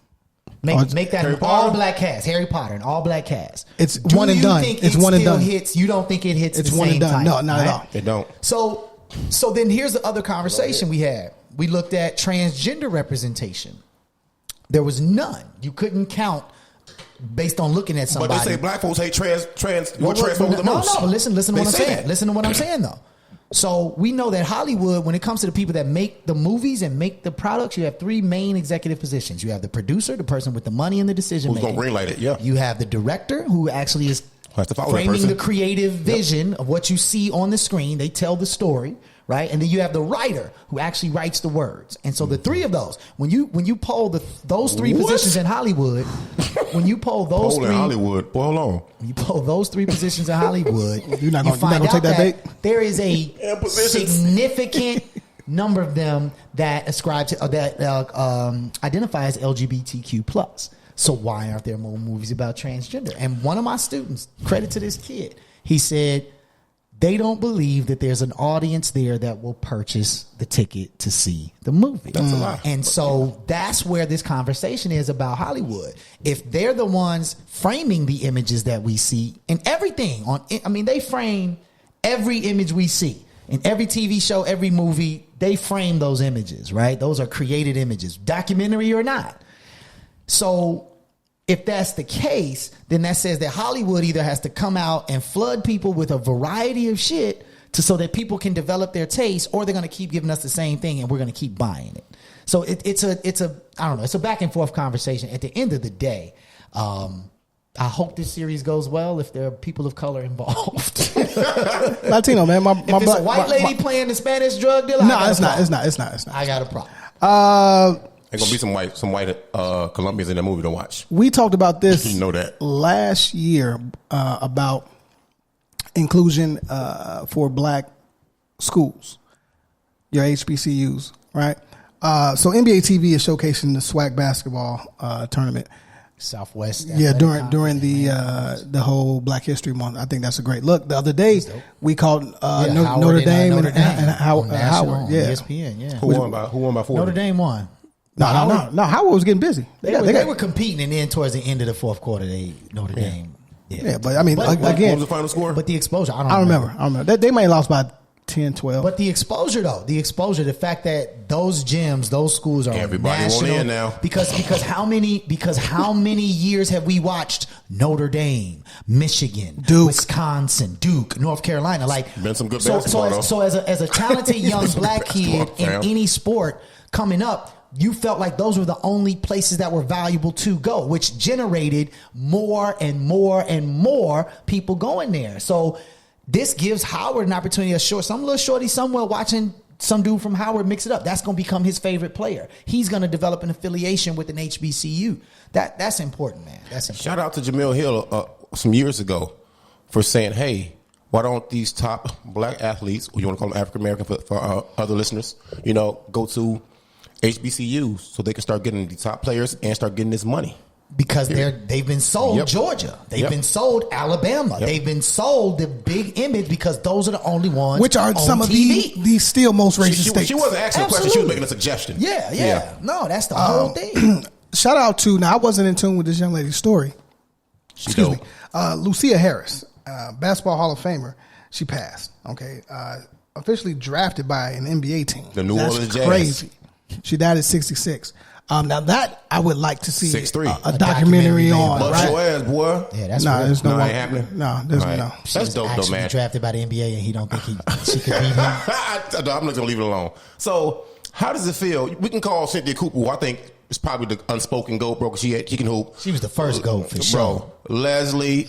Make that an all-black cast. Harry Potter, an all-black cast. It's one and done. It's one and done. You don't think it hits it's the one same and done. time? No, not at all. It don't. So then here's the other conversation we had. We looked at transgender representation. There was none. You couldn't count based on looking at somebody. But they say black folks hate trans the most. No, but listen to what I'm saying. Listen to what I'm saying, though. So we know that Hollywood, when it comes to the people that make the movies and make the products, you have 3 main executive positions. You have the producer, the person with the money and the decision making. Who's going to greenlight it, yeah. You have the director, who actually is has to follow framing the creative vision of what you see on the screen. They tell the story, right? And then you have the writer who actually writes the words. And so the three of those, when you poll those three positions in Hollywood, when you poll those three, Hollywood, boy, hold on. When you poll those three positions in Hollywood, you're not gonna take that bait. There is a significant number of them that ascribe to identify as LGBTQ plus. So why aren't there more movies about transgender? And one of my students, credit to this kid, he said they don't believe that there's an audience there that will purchase the ticket to see the movie. That's a lie. And so that's where this conversation is about Hollywood. If they're the ones framing the images that we see and everything they frame every image we see. In every TV show, every movie, they frame those images, right? Those are created images, documentary or not. So if that's the case, then that says that Hollywood either has to come out and flood people with a variety of shit so that people can develop their taste, or they're going to keep giving us the same thing and we're going to keep buying it. So it's a back and forth conversation. At the end of the day, I hope this series goes well if there are people of color involved. Latino, man. If it's a white lady playing the Spanish drug dealer, no, it's not. I got a problem. There's gonna be some white Colombians in the movie to watch. We talked about this you know that last year about inclusion for black schools, your HBCUs, right? So NBA TV is showcasing the SWAC basketball tournament. Southwest. Yeah, during the whole Black History Month. I think that's a great look. The other day we called Notre Dame and Howard. Yeah, ESPN. Yeah. Who won by 40? Notre Dame won. No. Howard was getting busy. They were competing, and then towards the end of the fourth quarter, Notre Dame. Yeah, but I mean, again, what was the final score? But the exposure, I don't remember. They may have lost by 10, 12. But the exposure, the fact that those gyms, those schools are everybody national, won't in now. Because how many years have we watched Notre Dame, Michigan, Duke, Wisconsin, Duke, North Carolina? Like, been some good basketball. So as a talented young black kid in any sport coming up, you felt like those were the only places that were valuable to go, which generated more and more and more people going there. So this gives Howard an opportunity. Some little shorty somewhere watching some dude from Howard mix it up. That's going to become his favorite player. He's going to develop an affiliation with an HBCU. That's important, man. That's important. Shout out to Jamil Hill some years ago for saying, hey, why don't these top black athletes, or you want to call them African American for our other listeners, go to HBCUs so they can start getting the top players and start getting this money. Because they've been sold Georgia. They've been sold Alabama. They've been sold the big image because those are the only ones which are some of the still most racist states. She wasn't asking a question. She was making a suggestion. Yeah. No, that's the whole thing. Shout out to, now I wasn't in tune with this young lady's story. Excuse me. Lusia Harris, Basketball Hall of Famer. She passed. Okay. Officially drafted by an NBA team. The New Orleans Jazz. Crazy. She died at 66. Now that I would like to see 6'3". a documentary on. Bust your ass, boy. Yeah, that's there's no ain't happening. No, there's no. That's dope, though, man. Drafted by the NBA, and he don't think she could beat him. I'm not gonna leave it alone. So, how does it feel? We can call Cynthia Cooper, who I think is probably the unspoken GOAT, bro. Because she can hoop. She was the first GOAT for sure. Leslie.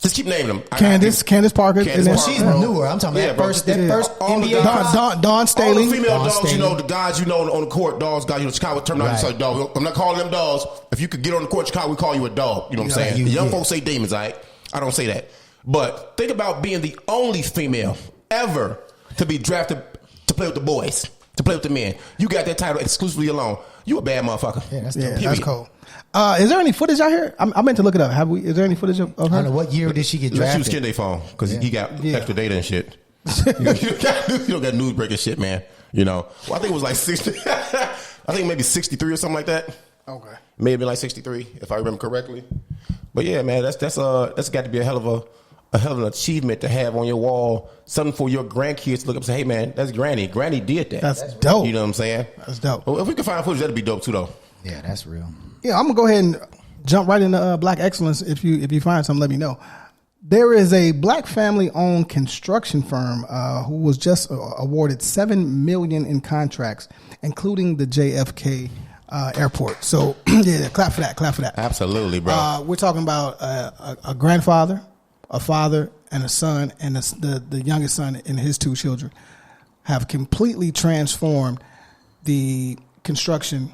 Just keep naming them. Candace Parker. She's newer. I'm talking about first NBA. Dawn Staley. All the female dogs, the guys on the court, dogs, guys, Chicago terminology say dog. I'm not calling them dogs. If you could get on the court in Chicago, we call you a dog. You know what I'm saying? The young folks say demons, all right? I don't say that. But think about being the only female ever to be drafted to play with the boys, to play with the men. You got that title exclusively alone. You a bad motherfucker. Yeah, that's cool. Is there any footage out here? I meant to look it up. Is there any footage of her? I don't know. What year did she get drafted? She was Kid Day phone because he got extra data and shit. you don't got news breaking shit, man. Well, I think it was like 60. I think maybe 63 or something like that. Okay. May have been like 63 if I remember correctly. But yeah, man, that's got to be a hell of an achievement to have on your wall. Something for your grandkids to look up and say, hey man, that's Granny. Granny did that. That's dope. You know what I'm saying? That's dope. Well, if we can find footage, that'd be dope too, though. Yeah, that's real. Yeah, I'm gonna go ahead and jump right into Black Excellence. If you find something, let me know. There is a black family-owned construction firm who was just awarded $7 million in contracts, including the JFK airport. So yeah, clap for that. Absolutely, bro. We're talking about a grandfather, a father, and a son, and the youngest son and his two children. have completely transformed the construction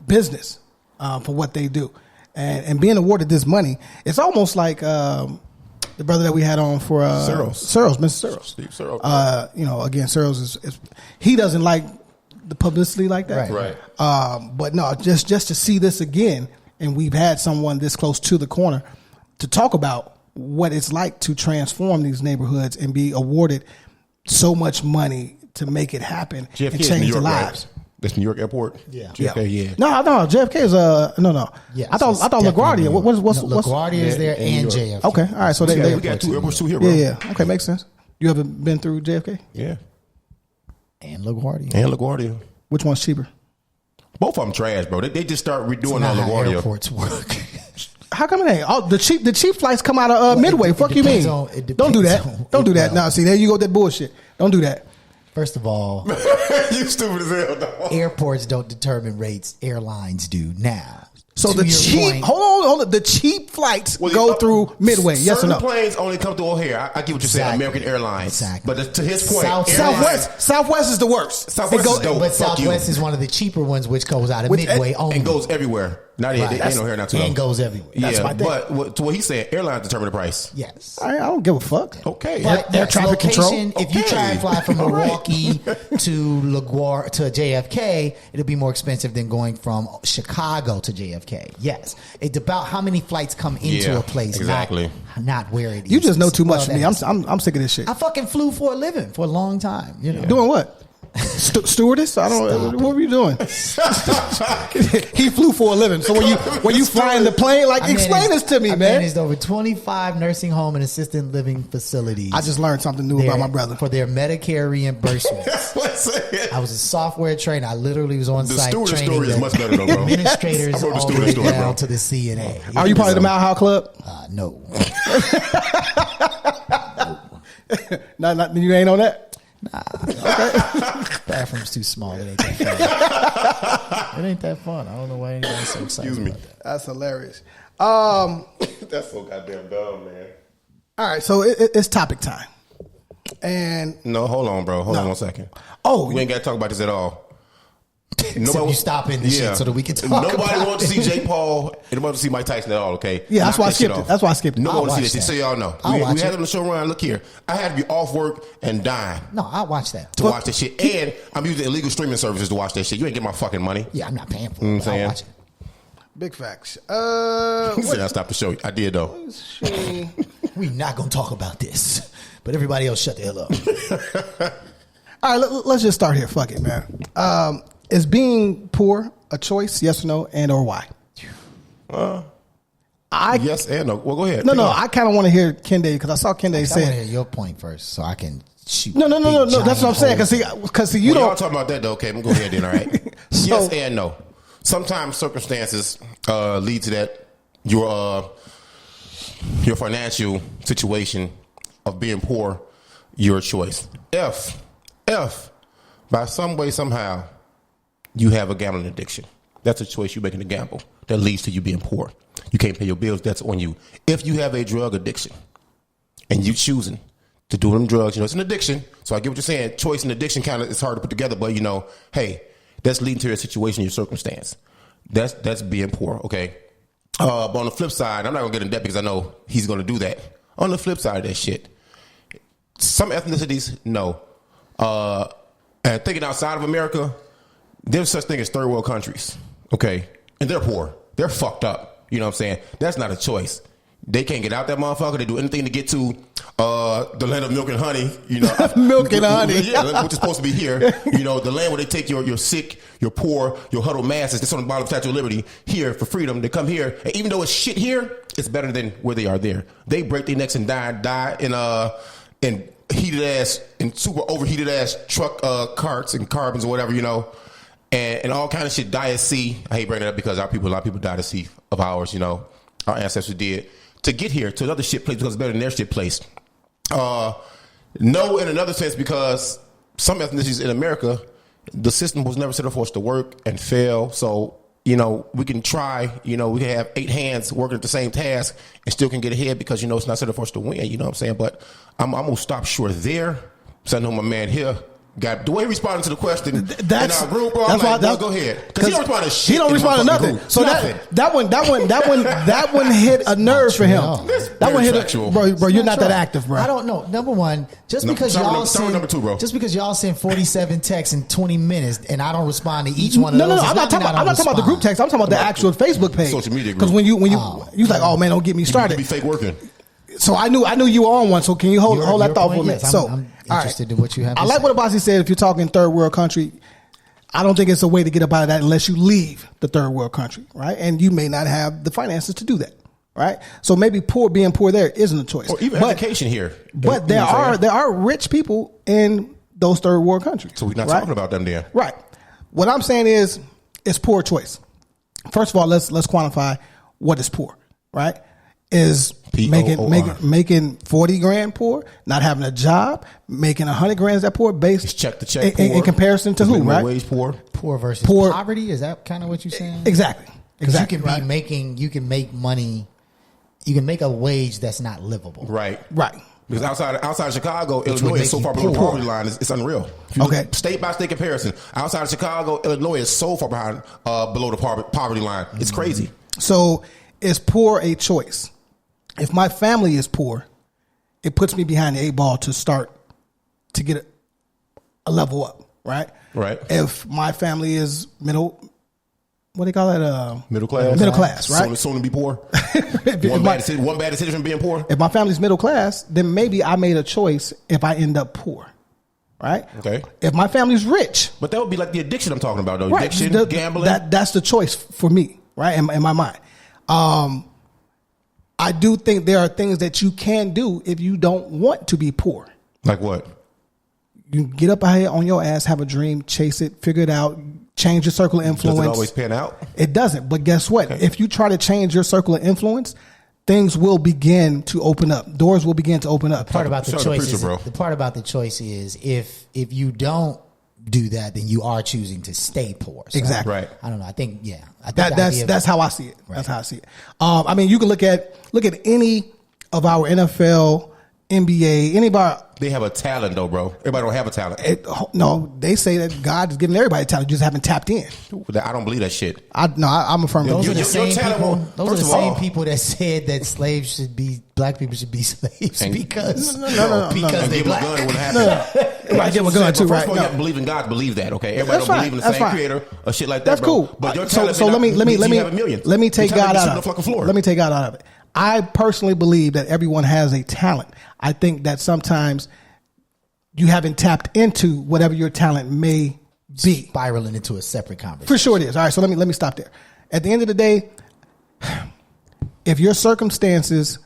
business for what they do. And being awarded this money, it's almost like the brother that we had on for Mr. Searles. Steve Searles. Again, Searles is he doesn't like the publicity like that. Right. But no, just to see this again, and we've had someone this close to the corner to talk about what it's like to transform these neighborhoods and be awarded so much money to make it happen JFK and change the lives. Right? That's New York Airport. Yeah. JFK, yeah. No, JFK is no. Yeah, I thought LaGuardia. What's LaGuardia is there and JFK. Okay, all right. So we got two airports too here, bro. Yeah. Okay, makes sense. You ever been through JFK? Yeah. And LaGuardia. Which one's cheaper? Both of them trash, bro. They just start redoing all LaGuardia. Airports work. How come it ain't? The cheap flights come out of Midway. Fuck you mean? Don't do that. Don't do that. Now, see, there you go with that bullshit. Don't do that. First of all, you stupid as hell, dog. Airports don't determine rates. Airlines do now. So the cheap, hold on, the cheap flights go through Midway. Yes or no? Certain planes only come through O'Hare. I get what you're saying. American Airlines. Exactly. But to his point, Southwest is the worst. Southwest is dope. But Southwest is one of the cheaper ones, which goes out of Midway only. And goes everywhere. Not ain't no here, not too long. And goes everywhere. That's my thing. But to what he's saying, airlines determine the price. Yes. I don't give a fuck. Okay. But air traffic control. If you try and fly from Milwaukee to LaGuardia to JFK, it'll be more expensive than going from Chicago to JFK. Yes. It's about how many flights come into a place. Exactly. Not where it is. You just know too much for me. I'm sick of this shit. I fucking flew for a living for a long time. You know. Doing what? Stewardess? I don't know. What were you doing? He flew for a living. So when you flying the plane, explain this to me, man. Managed over 25 nursing home and assisted living facilities. I just learned something new about my brother. For their Medicare reimbursements. I was a software trainer. I literally was on site training the story is much better though, bro. Administrators all the way down to the CNA. Are you part of the Mile High Club? No. No. You ain't on that? Nah. Okay. Bathroom's too small. It ain't that fun. It ain't that fun. I don't know why anybody's so excited about that. That's hilarious. That's so goddamn dumb, man. All right, so it's topic time. And no, hold on, bro. Hold on 1 second. Oh, we ain't got to talk about this at all. Nobody, you stop in this shit so that we can talk. Nobody wants to see Jake Paul. Nobody wants to see Mike Tyson at all. Okay. Yeah, that's why I skipped it. That's why I skipped it. Nobody wants to see that shit. So y'all know. We had him on the show run. Look here. I had to be off work and dying. No, I'll watch that. To watch that shit. And I'm using illegal streaming services to watch that shit. You ain't get my fucking money. Yeah, I'm not paying for it. I'll watch it. Big facts. I stopped the show. I did though. We're not gonna talk about this. But everybody else shut the hell up. All right, let's just start here. Fuck it, man. Is being poor a choice? Yes or no, and or why? Yes and no. Well, go ahead. No. I kind of want to hear Kende because I saw Kende say. I want to hear your point first, so I can shoot. No. That's what I'm saying. Because you don't. Y'all talking about that though. Okay, I'm gonna go ahead then. All right. Yes and no. Sometimes circumstances lead to that. Your financial situation of being poor, your choice. If by some way somehow you have a gambling addiction, that's a choice you're making to gamble that leads to you being poor. You can't pay your bills, that's on you. If you have a drug addiction and you choosing to do them drugs, it's an addiction. So I get what you're saying. Choice and addiction kind of it's hard to put together, but hey, that's leading to your situation, your circumstance. That's being poor, okay? But on the flip side, I'm not gonna get in debt because I know he's gonna do that. On the flip side of that shit, some ethnicities, no. And thinking outside of America, there's such thing as third world countries, okay? And they're poor. They're fucked up. You know what I'm saying? That's not a choice. They can't get out that motherfucker. They do anything to get to the land of milk and honey. Milk and honey. Yeah, which is supposed to be here. The land where they take your sick, your poor, your huddled masses. That's on the bottom of the Statue of Liberty here for freedom. They come here, and even though it's shit here, it's better than where they are there. They break their necks and die in heated ass and super overheated ass truck carts and carbons or whatever, and all kind of shit die at sea. I hate bringing it up because a lot of people died at sea of ours, our ancestors did, to get here to another shit place because it's better than their shit place. No, in another sense, because some ethnicities in America, the system was never set up for us to work and fail. So we can try, we can have 8 hands working at the same task and still can get ahead because, it's not set up for us to win, you know what I'm saying? But I'm going to stop short there. So I know my man here got the way he responded to the question in our group, bro. I'm like, go ahead. Because he don't respond to shit. He don't respond to nothing. So that one hit a nerve for him. That one hit bro, you're not that active, bro. I don't know. Number one, just because y'all send 47 texts in 20 minutes and I don't respond to each one of those. No, I'm not talking about the group text. I'm talking about the actual Facebook page. Social media group. Because when you like, oh man, don't get me started. You be fake working. So I knew you were on one. So can you hold that thought for a minute? Yes, so I'm interested in what you have. I like what Abasi said. If you're talking third world country, I don't think it's a way to get up out of that unless you leave the third world country, right? And you may not have the finances to do that, right? So maybe being poor there isn't a choice, or even education here. But there are rich people in those third world countries. So we're not talking about them there, right? What I'm saying is, it's poor choice. First of all, let's quantify what is poor, right? Is making 40 grand poor, not having a job, making 100 grand that poor, based check to check in comparison to who, right? Wage poor versus poverty. Is that kind of what you're saying? Exactly. You can make money. You can make a wage that's not livable. Right. Because outside Chicago, Illinois is so far below the poverty line, it's unreal. Okay. State by state comparison, outside of Chicago, Illinois is so far behind below the poverty line. It's crazy. So is poor a choice? If my family is poor, it puts me behind the 8 ball to start to get a level up, right? Right. If my family is middle class? Middle class, right? Soon to be poor. One bad decision from being poor. If my family's middle class, then maybe I made a choice if I end up poor. Right? Okay. If my family's rich. But that would be like the addiction I'm talking about, though. Right. Addiction, gambling. That's the choice for me, right? In my mind. I do think there are things that you can do if you don't want to be poor. Like what? You get up ahead on your ass, have a dream, chase it, figure it out, change your circle of influence. Does it always pan out? It doesn't. But guess what? Okay. If you try to change your circle of influence, things will begin to open up. Doors will begin to open up. The part about the choice is if you don't do that, then you are choosing to stay poor. So exactly. Right. I don't know. I think that's how I see it. Right. That's how I see it. I mean, you can look at any of our NFL, NBA, anybody. They have a talent, though, bro. Everybody don't have a talent. No, they say that God is giving everybody talent. You just haven't tapped in. I don't believe that shit. I'm a firm. Those are the same people that said that black people should be slaves because they black. Everybody give a gun too, right? First of all, you have to believe in God. Believe that, okay? Everybody don't believe in the same creator or shit like that. That's bro. cool. But your talent let me take God out of it. Let me take God out of it. I personally believe that everyone has a talent. I think that sometimes you haven't tapped into whatever your talent may be. Spiraling into a separate conversation. For sure it is. All right, so let me stop there. At the end of the day, if your circumstances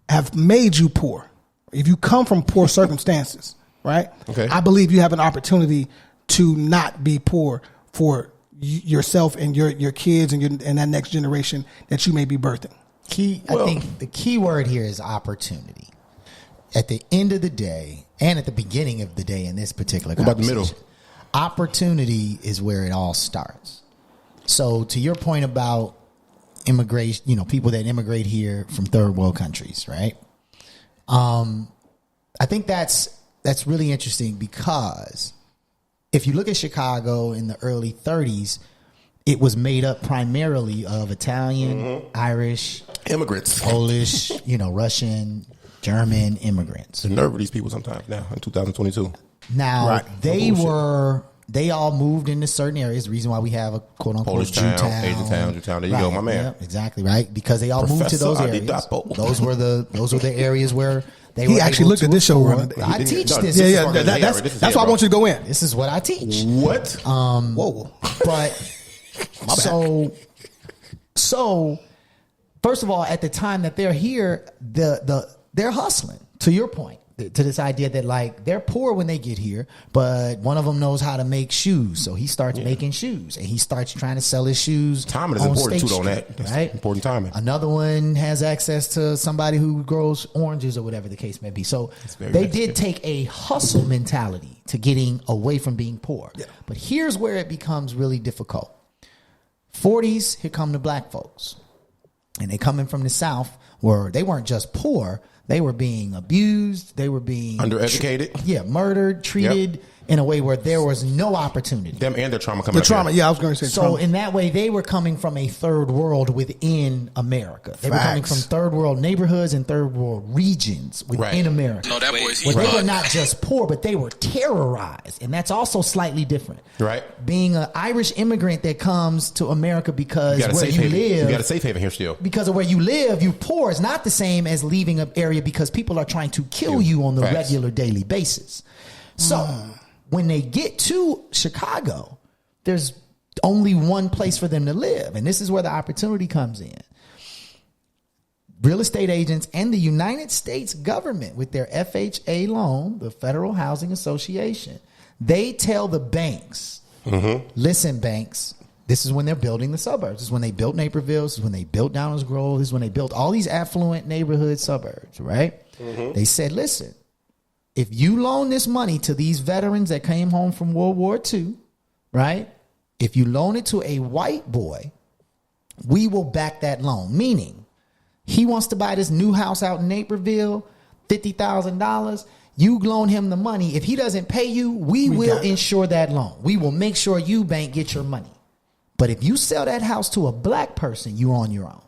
have made you poor, if you come from poor circumstances, right? Okay. I believe you have an opportunity to not be poor for yourself and your kids and that next generation that you may be birthing. I think the key word here is opportunity. At the end of the day, and at the beginning of the day in this particular conversation, about the middle? Opportunity is where it all starts. So to your point about immigration, people that immigrate here from third world countries, right? I think that's really interesting because if you look at Chicago in the early 30s, it was made up primarily of Italian, Irish, immigrants, Polish, Russian, German immigrants. The nerve of these people sometimes now in 2022. Now, they all moved into certain areas. The reason why we have a quote unquote Polish town, Asian town. There you go, my man. Yep, exactly right. Because they all moved to those areas. Those were the areas where they were. He actually looked at this show. I teach this. That's why I want you to go in. This is what I teach. What? Whoa. But so first of all, at the time that they're here, they're hustling. To your point, to this idea that like they're poor when they get here, but one of them knows how to make shoes, so he starts making shoes and he starts trying to sell his shoes. Timing is important too on that. That's right? Important timing. Another one has access to somebody who grows oranges or whatever the case may be. So they did take a hustle mentality to getting away from being poor. Yeah. But here's where it becomes really difficult. 40s, here come the black folks. And they coming from the South where they weren't just poor, they were being abused, they were being undereducated. Murdered, treated in a way where there was no opportunity. Them and their trauma coming. The trauma, I was going to say. So trauma. in that way, they were coming from a third world within America. They were coming from third world neighborhoods and third world regions within America. No, that boy's where they were not just poor, but they were terrorized, and that's also slightly different. Right. Being an Irish immigrant that comes to America because where you live, you got a safe haven here still. Because of where you live, you poor is not the same as leaving an area because people are trying to kill you on the regular daily basis. So when they get to Chicago, there's only one place for them to live. And this is where the opportunity comes in. Real estate agents and the United States government with their FHA loan, the Federal Housing Association, they tell the banks, listen, banks, this is when they're building the suburbs. This is when they built Naperville. This is when they built Downers Grove. This is when they built all these affluent neighborhood suburbs, right? They said, listen, if you loan this money to these veterans that came home from World War II, right? If you loan it to a white boy, we will back that loan. Meaning, he wants to buy this new house out in Naperville, $50,000. You loan him the money. If he doesn't pay you, we will insure that loan. We will make sure you, bank, get your money. But if you sell that house to a black person, you're on your own.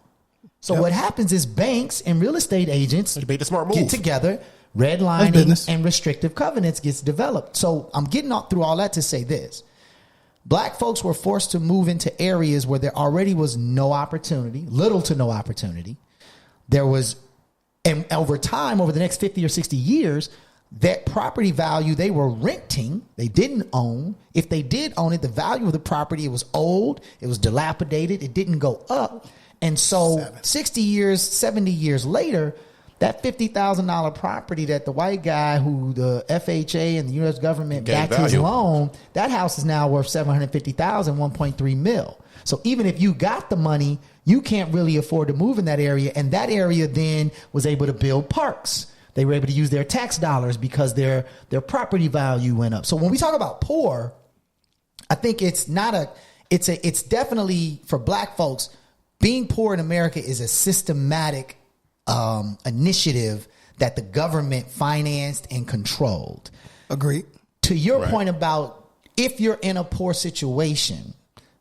So what happens is banks and real estate agents get together, redlining and restrictive covenants gets developed. So I'm getting through all that to say this. Black folks were forced to move into areas where there already was no opportunity, little to no opportunity. There was, and over time, over the next 50 or 60 years, that property value they were renting, they didn't own. If they did own it, the value of the property, it was old, it was dilapidated, it didn't go up. And so 60 years, 70 years later, that $50,000 property that the white guy who the FHA and the U.S. government backed his loan, that house is now worth $750,000, 1.3 mil. So even if you got the money, you can't really afford to move in that area. And that area then was able to build parks. They were able to use their tax dollars because their property value went up. So when we talk about poor, I think it's definitely for black folks, being poor in America is a systematic initiative that the government financed and controlled. Agreed. To your point about if you're in a poor situation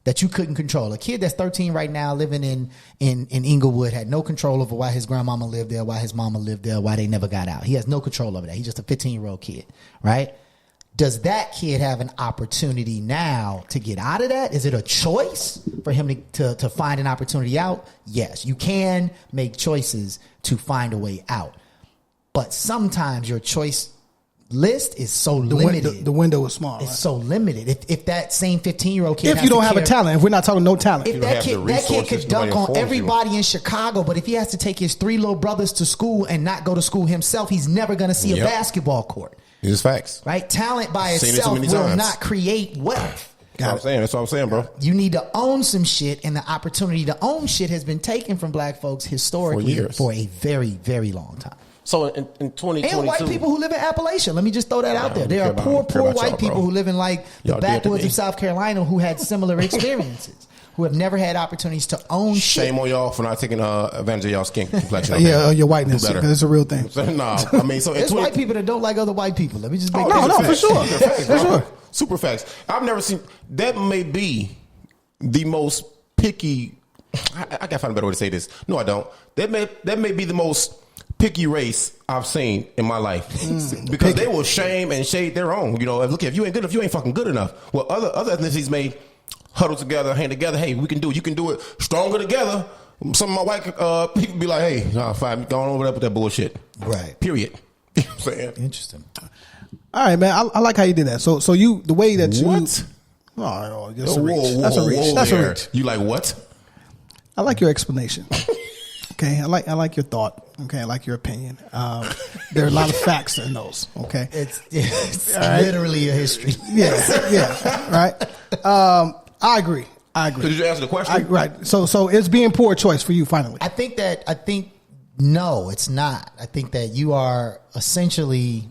that you couldn't control, a kid that's 13 right now living in Inglewood had no control over why his grandmama lived there, why his mama lived there, why they never got out. He has no control over that. He's just a 15-year-old kid, right? Does that kid have an opportunity now to get out of that? Is it a choice for him to find an opportunity out? Yes, you can make choices to find a way out. But sometimes your choice list is so limited. The window is small. It's so limited. If that same 15-year-old kid, if you don't have a talent, if we're not talking no talent, if that kid could dunk on everybody in Chicago, but if he has to take his 3 little brothers to school and not go to school himself, he's never going to see a basketball court. It's facts. Right? Talent by itself will not create wealth. That's what I'm saying, bro. You need to own some shit, and the opportunity to own shit has been taken from black folks historically for a very, very long time. So in 2022, and white people who live in Appalachia. Let me just throw that out there. There are poor white people who live in like the backwoods of South Carolina who had similar experiences. Who have never had opportunities to own shit. Shame on y'all for not taking advantage of y'all skin complexion. Your whiteness, because it's a real thing. I mean, so there's white people that don't like other white people. Let me just make for sure. For sure. Super facts. I've never seen that. May be the most picky. I gotta find a better way to say this. No, I don't. That may be the most picky race I've seen in my life because they will shame and shade their own. You know, look, if you ain't good enough, you ain't fucking good enough. Well, other ethnicities may huddle together, hang together. Hey, we can do it. You can do it. Stronger together. Some of my white people be like, hey, fine, go on over there with that bullshit. Right. Period. You know what I'm saying? Interesting. All right, man. I like how you did that. So you, the way that you. What? Oh, that's a reach. That's a reach. That's a reach. You like what? I like your explanation. Okay, I like your thought. Okay, I like your opinion. There are a lot of facts in those. Okay, it's literally a history. Yeah, right. I agree. Did you answer the question? Right. So it's being poor choice for you finally. I think no, it's not. I think that you are essentially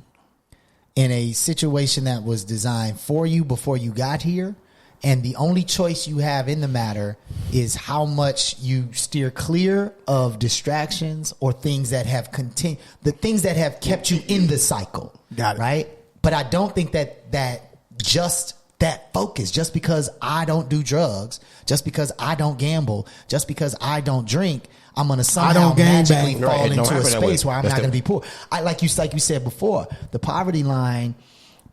in a situation that was designed for you before you got here, And the only choice you have in the matter is how much you steer clear of distractions or things that have the things that have kept you in the cycle. Got it. Right? But I don't think that just that focus, just because I don't do drugs, just because I don't gamble, just because I don't drink, I'm going to somehow magically fall into a space where I'm not going to be poor. Like you said before, the poverty line.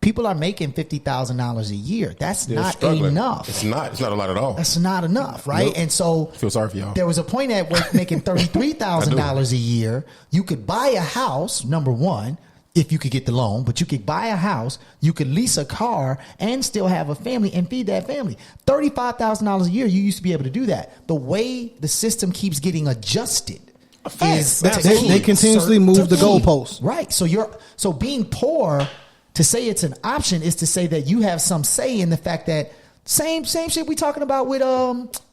People are making $50,000 a year. That's not enough. It's not. It's not a lot at all. That's not enough, right? Nope. And so I feel sorry for y'all. There was a point at where making $33,000 a year, you could buy a house. Number one, if you could get the loan, but you could buy a house, you could lease a car, and still have a family and feed that family. $35,000 a year, you used to be able to do that. The way the system keeps getting adjusted. They continuously move the goalposts. Right. So being poor. To say it's an option is to say that you have some say in the fact that same shit we talking about with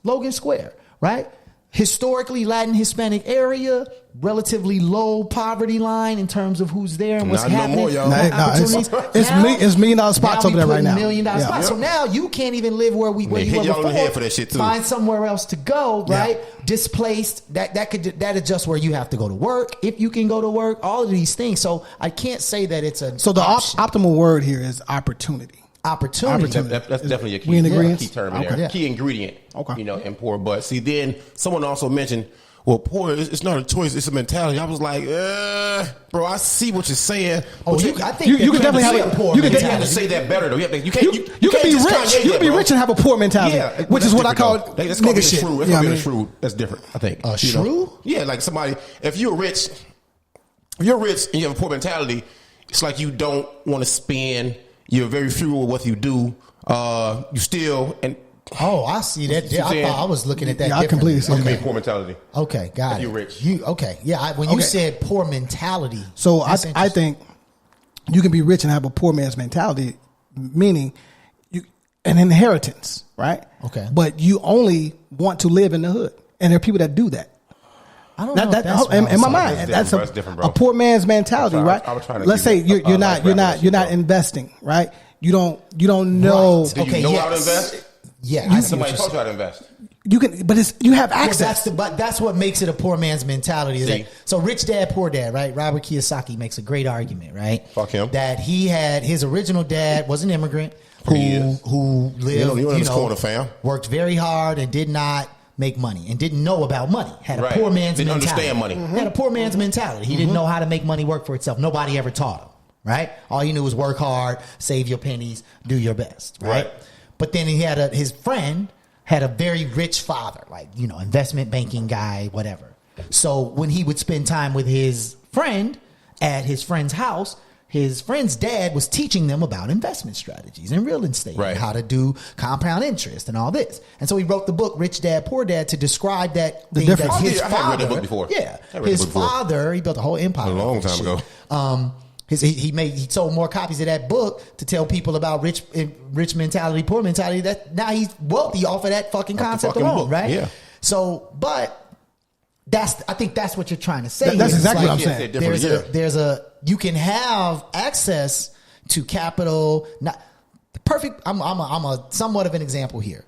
Logan Square, right? Historically Latin Hispanic area, relatively low poverty line in terms of who's there and what's happening. No more, y'all. It's $1 million spots over there right now. $1 million spots. So now you can't even live where you were before. For that shit too. Find somewhere else to go, right? Displaced. That is just where you have to go to work. If you can go to work, all of these things. So I can't say that it's a. So the optimal word here is opportunity. Opportunity. That's definitely a key, key term in there. Okay. Key ingredient. Okay. In poor. But see, then someone also mentioned, well, poor, it's not a choice, it's a mentality. I was like, bro, I see what you're saying. Oh, I think you can definitely have a poor mentality. You have to say that better, though. You can be rich. You can be rich and have a poor mentality, which is what I call nigga shit. That's gonna be a shrewd. That's different, I think. A shrew? Yeah, like somebody, if you're rich and you have a poor mentality, it's like you don't want to spend. You're very frugal with what you do. You still and I see that. I thought I was looking at that. Yeah, I completely see that. Poor mentality. Okay, got it. You're rich. When you said poor mentality, so I think you can be rich and have a poor man's mentality, meaning an inheritance, right? Okay, but you only want to live in the hood, and there are people that do that. I don't know. In my mind, that's a poor man's mentality, right? Let's say you're not investing, right? You don't know. Right. Do you know how to invest? Yeah, somebody taught you how to invest. You can, but you have access. But that's what makes it a poor man's mentality. So rich dad, poor dad, right? Robert Kiyosaki makes a great argument, right? Fuck him. That he had his original dad was an immigrant who lived, worked very hard and did not make money and didn't know about money. Had a poor man's mentality. Didn't understand money. Had a poor man's mentality. He didn't know how to make money work for itself. Nobody ever taught him, right? All you knew was work hard, save your pennies, do your best, right? But then he had his friend had a very rich father, like, investment banking guy, whatever. So when he would spend time with his friend at his friend's house, his friend's dad was teaching them about investment strategies and real estate, and how to do compound interest and all this. And so he wrote the book Rich Dad, Poor Dad to describe that thing that his father. I read the book before. Yeah, his father. He built a whole empire a long time ago. He sold more copies of that book to tell people about rich mentality, poor mentality. That now he's wealthy off of that fucking concept alone, book. Right? Yeah. So, but I think that's what you're trying to say. That's exactly what I'm saying. You can have access to capital. Not perfect. I'm a somewhat of an example here.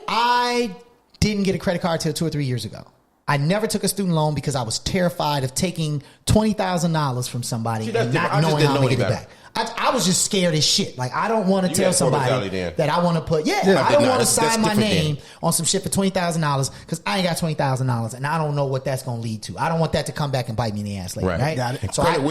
I didn't get a credit card till 2 or 3 years ago. I never took a student loan because I was terrified of taking $20,000 from somebody and not knowing how to get it back. I was just scared as shit. Like, I don't want to tell somebody that I want to put, I don't want to sign my name on some shit for $20,000 because I ain't got $20,000 and I don't know what that's going to lead to. I don't want that to come back and bite me in the ass later, right? Got it. So credit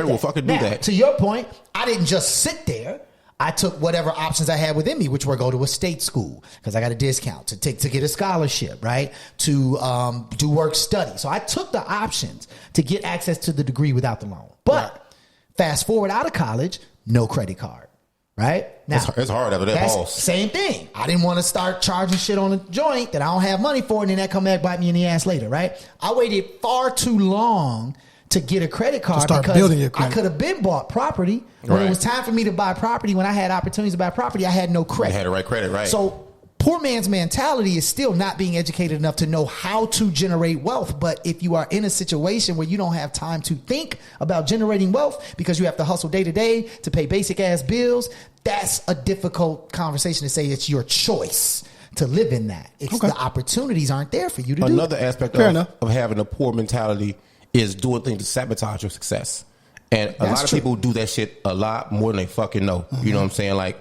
will fucking do that. To your point, I didn't just sit there. I took whatever options I had within me, which were go to a state school because I got a discount to get a scholarship, right? To do work study. So I took the options to get access to the degree without the loan. But fast forward out of college, no credit card, right? Now it's hard after that boss. Same thing. I didn't want to start charging shit on a joint that I don't have money for, and then that come back bite me in the ass later, right? I waited far too long to get a credit card because I could have been bought property. When it was time for me to buy property, when I had opportunities to buy property, I had no credit. You had the right credit, right? So poor man's mentality is still not being educated enough to know how to generate wealth. But if you are in a situation where you don't have time to think about generating wealth because you have to hustle day to day to pay basic ass bills, that's a difficult conversation to say it's your choice to live in that. It's the opportunities aren't there for you to do. Another aspect of having a poor mentality is doing things to sabotage your success. And a lot of people do that shit a lot more than they fucking know. Mm-hmm. You know what I'm saying? Like,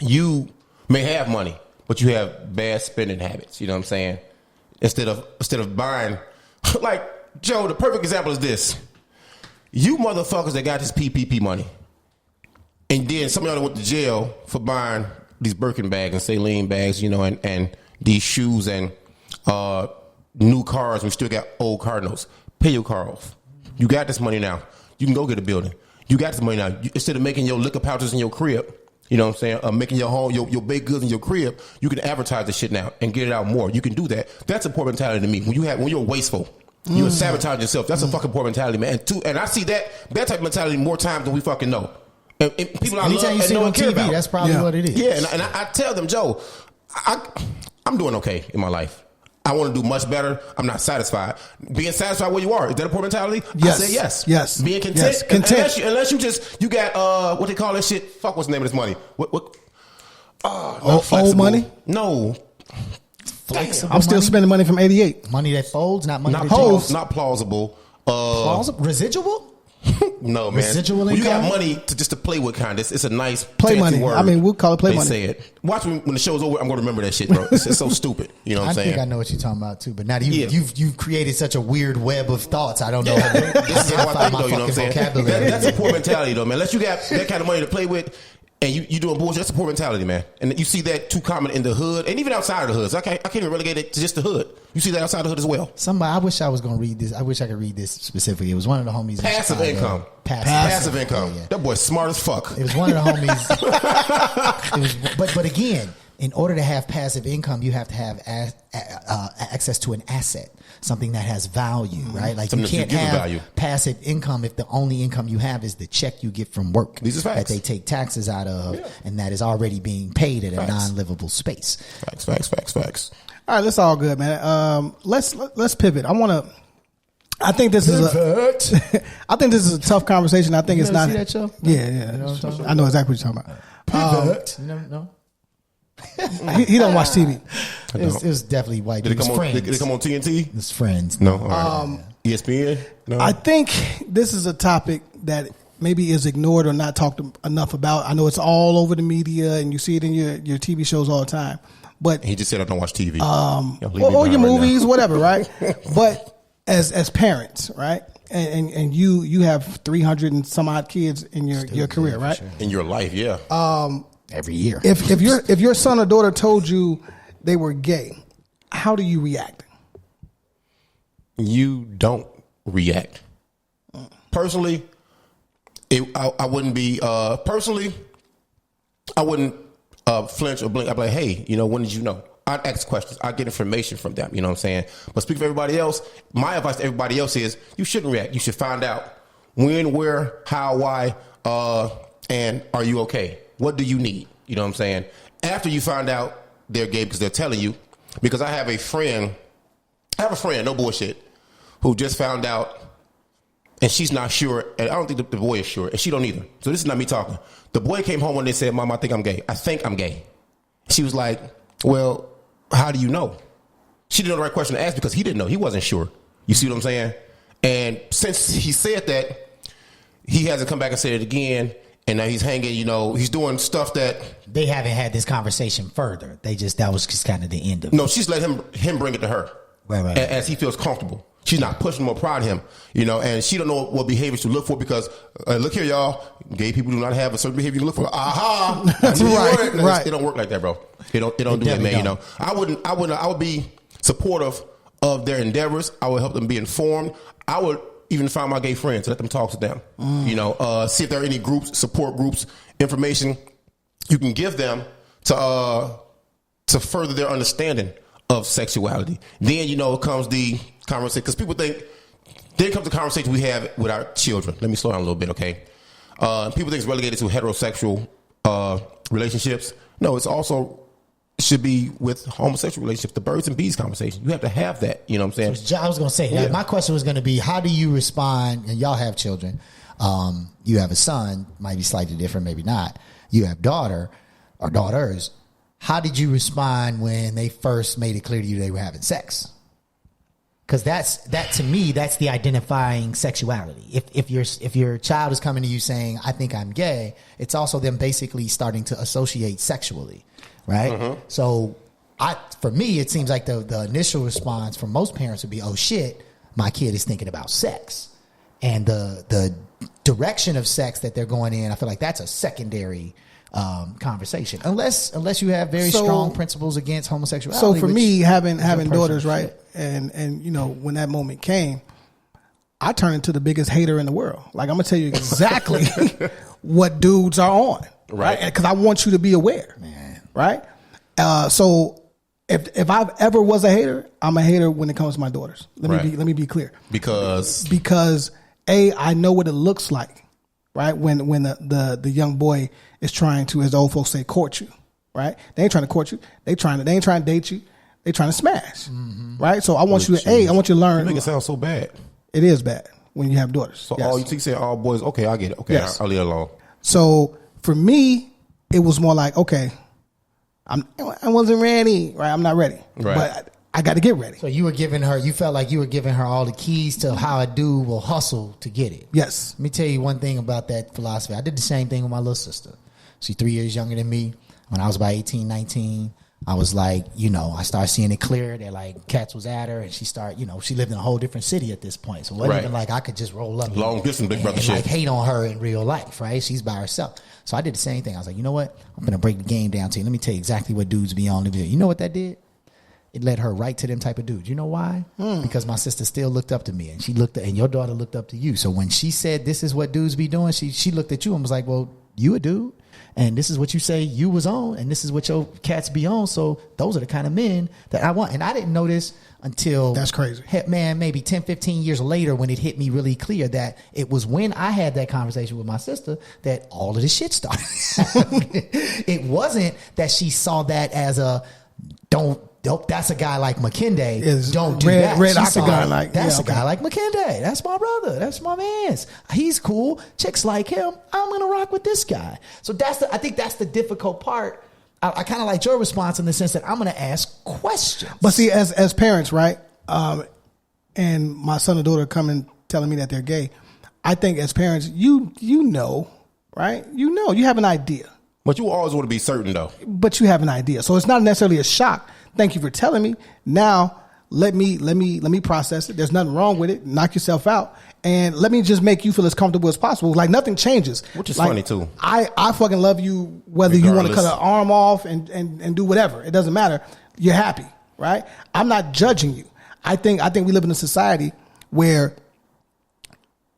you may have money, but you have bad spending habits. You know what I'm saying? Instead of buying, like Joe, the perfect example is this: you motherfuckers that got this PPP money, and then some of y'all went to jail for buying these Birkin bags and saline bags, you know, and these shoes and new cars. We still got old car notes. Pay your car off. You got this money now. You can go get a building. You got this money now. Instead of making your liquor pouches in your crib, you know what I'm saying, making your home, your baked goods in your crib, you can advertise this shit now and get it out more. You can do that. That's a poor mentality to me. When you're wasteful, you're sabotaging yourself. That's a fucking poor mentality, man. And I see that type of mentality more times than we fucking know. And people I love and no one care about. That's probably what it is. Yeah, and I tell them, Joe, I'm doing okay in my life. I want to do much better. I'm not satisfied. Being satisfied where you are, is that a poor mentality? Yes. I say yes. Yes. Being content. Yes. Content. Unless you got what they call that shit. Fuck, what's the name of this money? What? Old money? No. Flexible I'm still spending money from '88. Money that folds, not money that folds. Not plausible. Plausible? Residual? No, man. Residual income? You got money to play with, kind of. It's a nice play money. Word. I mean, we'll call it play money. They say it. Watch me when the show's over. I'm going to remember that shit, bro. It's so stupid. You know what I'm saying? I think I know what you're talking about too. But now you've created such a weird web of thoughts. I don't know. This is how I think, though. You know what I'm saying? That's a poor mentality, though, man. Unless you got that kind of money to play with, and you doing bullshit, that's a poor mentality, man. And you see that too common in the hood, and even outside of the hoods. I can't even relegate it to just the hood. You see that outside the hood as well. I wish I was going to read this. I wish I could read this specifically. It was one of the homies. Passive income. Passive income. Yeah. That boy's smart as fuck. It was one of the homies. But again, in order to have passive income, you have to have access to an asset, something that has value, right? Like something you can't have passive income if the only income you have is the check you get from work that they take taxes out of, and that is already being paid at a non-livable space. Facts. All right, that's all good, man. Let's pivot. I think this is a tough conversation. I think it's not. See that show? Yeah. I know exactly what you're talking about. Pivot. No. He don't watch TV. It was definitely white. Did it come on TNT? It's Friends. No. ESPN? No. I think this is a topic that maybe is ignored or not talked enough about. I know it's all over the media and you see it in your TV shows all the time. But he just said I don't watch TV. Or your movies, whatever, right? But as parents, right? And you have 300 and some odd kids in your career, right? Sure. In your life, yeah. Every year. If your son or daughter told you they were gay, how do you react? You don't react. Personally, I wouldn't be personally. I wouldn't flinch or blink. I'd be like, hey, when did you know? I'd ask questions. I'd get information from them. You know what I'm saying? But speaking for everybody else, my advice to everybody else is you shouldn't react. You should find out when, where, how, why, and are you okay? What do you need? You know what I'm saying? After you find out they're gay because they're telling you, because I have a friend, no bullshit, who just found out and she's not sure, and I don't think the boy is sure, and she don't either. So this is not me talking. The boy came home and they said, Mom, I think I'm gay. I think I'm gay. She was like, well, how do you know? She didn't know the right question to ask because he didn't know. He wasn't sure. You see what I'm saying? And since he said that, he hasn't come back and said it again. And now he's hanging, he's doing stuff that they haven't had this conversation further. That was just kind of the end of it. No, she's let him bring it to her. Right. As he feels comfortable. She's not pushing him or prodding him, and she don't know what behaviors to look for because look here, y'all, gay people do not have a certain behavior to look for. Aha, that's right. It don't work like that, bro. It don't do that, man. I would be supportive of their endeavors. I would help them be informed. I would even find my gay friends, let them talk to them. See if there are any groups, support groups, information you can give them to further their understanding of sexuality. Then comes the conversation, because people think then comes the conversation we have with our children. Let me slow down a little bit, okay? People think it's relegated to heterosexual relationships. No, it's also should be with homosexual relationships, the birds and bees conversation. You have to have that. You know what I'm saying? So I was going to say, my question was going to be, how do you respond? And y'all have children. You have a son, might be slightly different, maybe not. You have daughter or daughters. How did you respond when they first made it clear to you they were having sex? Because that to me, that's the identifying sexuality. If your child is coming to you saying, I think I'm gay, it's also them basically starting to associate sexually. Right. Mm-hmm. So for me, it seems like the initial response from most parents would be, oh shit, my kid is thinking about sex. And the direction of sex that they're going in, I feel like that's a secondary conversation. Unless you have very strong principles against homosexuality. So for me, having daughters, right? And you know, when that moment came, I turned into the biggest hater in the world. Like, I'm gonna tell you exactly what dudes are on. Right. Because I want you to be aware. Man. Right. So if I've ever was a hater, I'm a hater when it comes to my daughters. Let me be clear. Because I know what it looks like, right? When the young boy is trying to, as the old folks say, court you, right? They ain't trying to court you. They ain't trying to date you. They trying to smash, right? So I want you to learn. You make it sound so bad. It is bad when you have daughters. So all you say all boys, okay, I get it. Okay, yes. I'll leave it alone. So for me, it was more like, okay, I wasn't ready, right? I'm not ready, right? But I got to get ready. So you felt like you were giving her all the keys to how a dude will hustle to get it. Yes. Let me tell you one thing about that philosophy. I did the same thing with my little sister. She's 3 years younger than me. When I was about 18, 19, I was like, you know, I started seeing it clear that like cats was at her, and she lived in a whole different city at this point. So it wasn't even like I could just roll up long distance big brother and shit. Like hate on her in real life, right? She's by herself. So I did the same thing. I was like, you know what? I'm going to break the game down to you. Let me tell you exactly what dudes be on. You know what that did? It led her right to them type of dudes. You know why? Because my sister still looked up to me, and and your daughter looked up to you. So when she said, this is what dudes be doing, she looked at you and was like, well, you a dude, and this is what you say you was on, and this is what your cats be on. So those are the kind of men that I want. And I didn't know this until, that's crazy, man, maybe 10, 15 years later, when it hit me really clear that it was when I had that conversation with my sister that all of this shit started. It wasn't that she saw that as that's a guy like McKinday. Don't do that. Red octagon, a guy like McKinday. That's my brother. That's my man's. He's cool. Chicks like him. I'm gonna rock with this guy. So I think that's the difficult part. I kind of like your response in the sense that I'm gonna ask questions. But see, as parents, right? And my son or daughter coming telling me that they're gay, I think as parents, you know, right? You know, you have an idea. But you always want to be certain, though. But you have an idea, so it's not necessarily a shock. Thank you for telling me. Now let me process it. There's nothing wrong with it. Knock yourself out, and let me just make you feel as comfortable as possible. Like nothing changes. Which is funny too. I fucking love you whether you want to cut an arm off and do whatever. It doesn't matter. You're happy, right? I'm not judging you. I think we live in a society where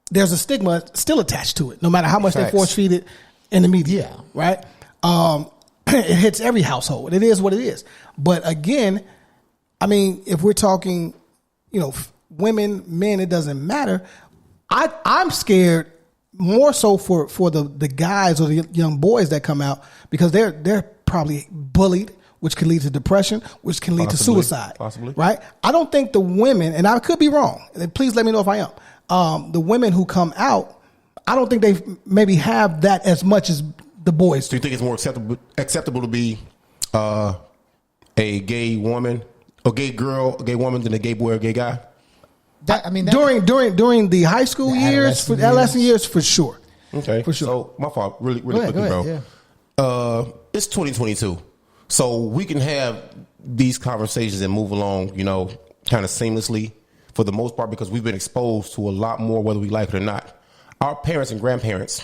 there's a stigma still attached to it, no matter how much they force feed it in the media, right? It hits every household. It is what it is. But again, I mean, if we're talking, you know, women, men, it doesn't matter. I'm scared more so for the guys or the young boys that come out, because they're probably bullied, which can lead to depression, which can lead to suicide. Possibly. Right? I don't think the women, and I could be wrong, and please let me know if I am, the women who come out, I don't think they maybe have that as much as the boys. Do you think it's more acceptable to be a gay woman, a gay girl, a gay woman than a gay boy or a gay guy? During the high school years, adolescent years, for sure. Okay, for sure. So my fault, really quickly, bro. Yeah. It's 2022, so we can have these conversations and move along, you know, kind of seamlessly for the most part, because we've been exposed to a lot more, whether we like it or not. Our parents and grandparents,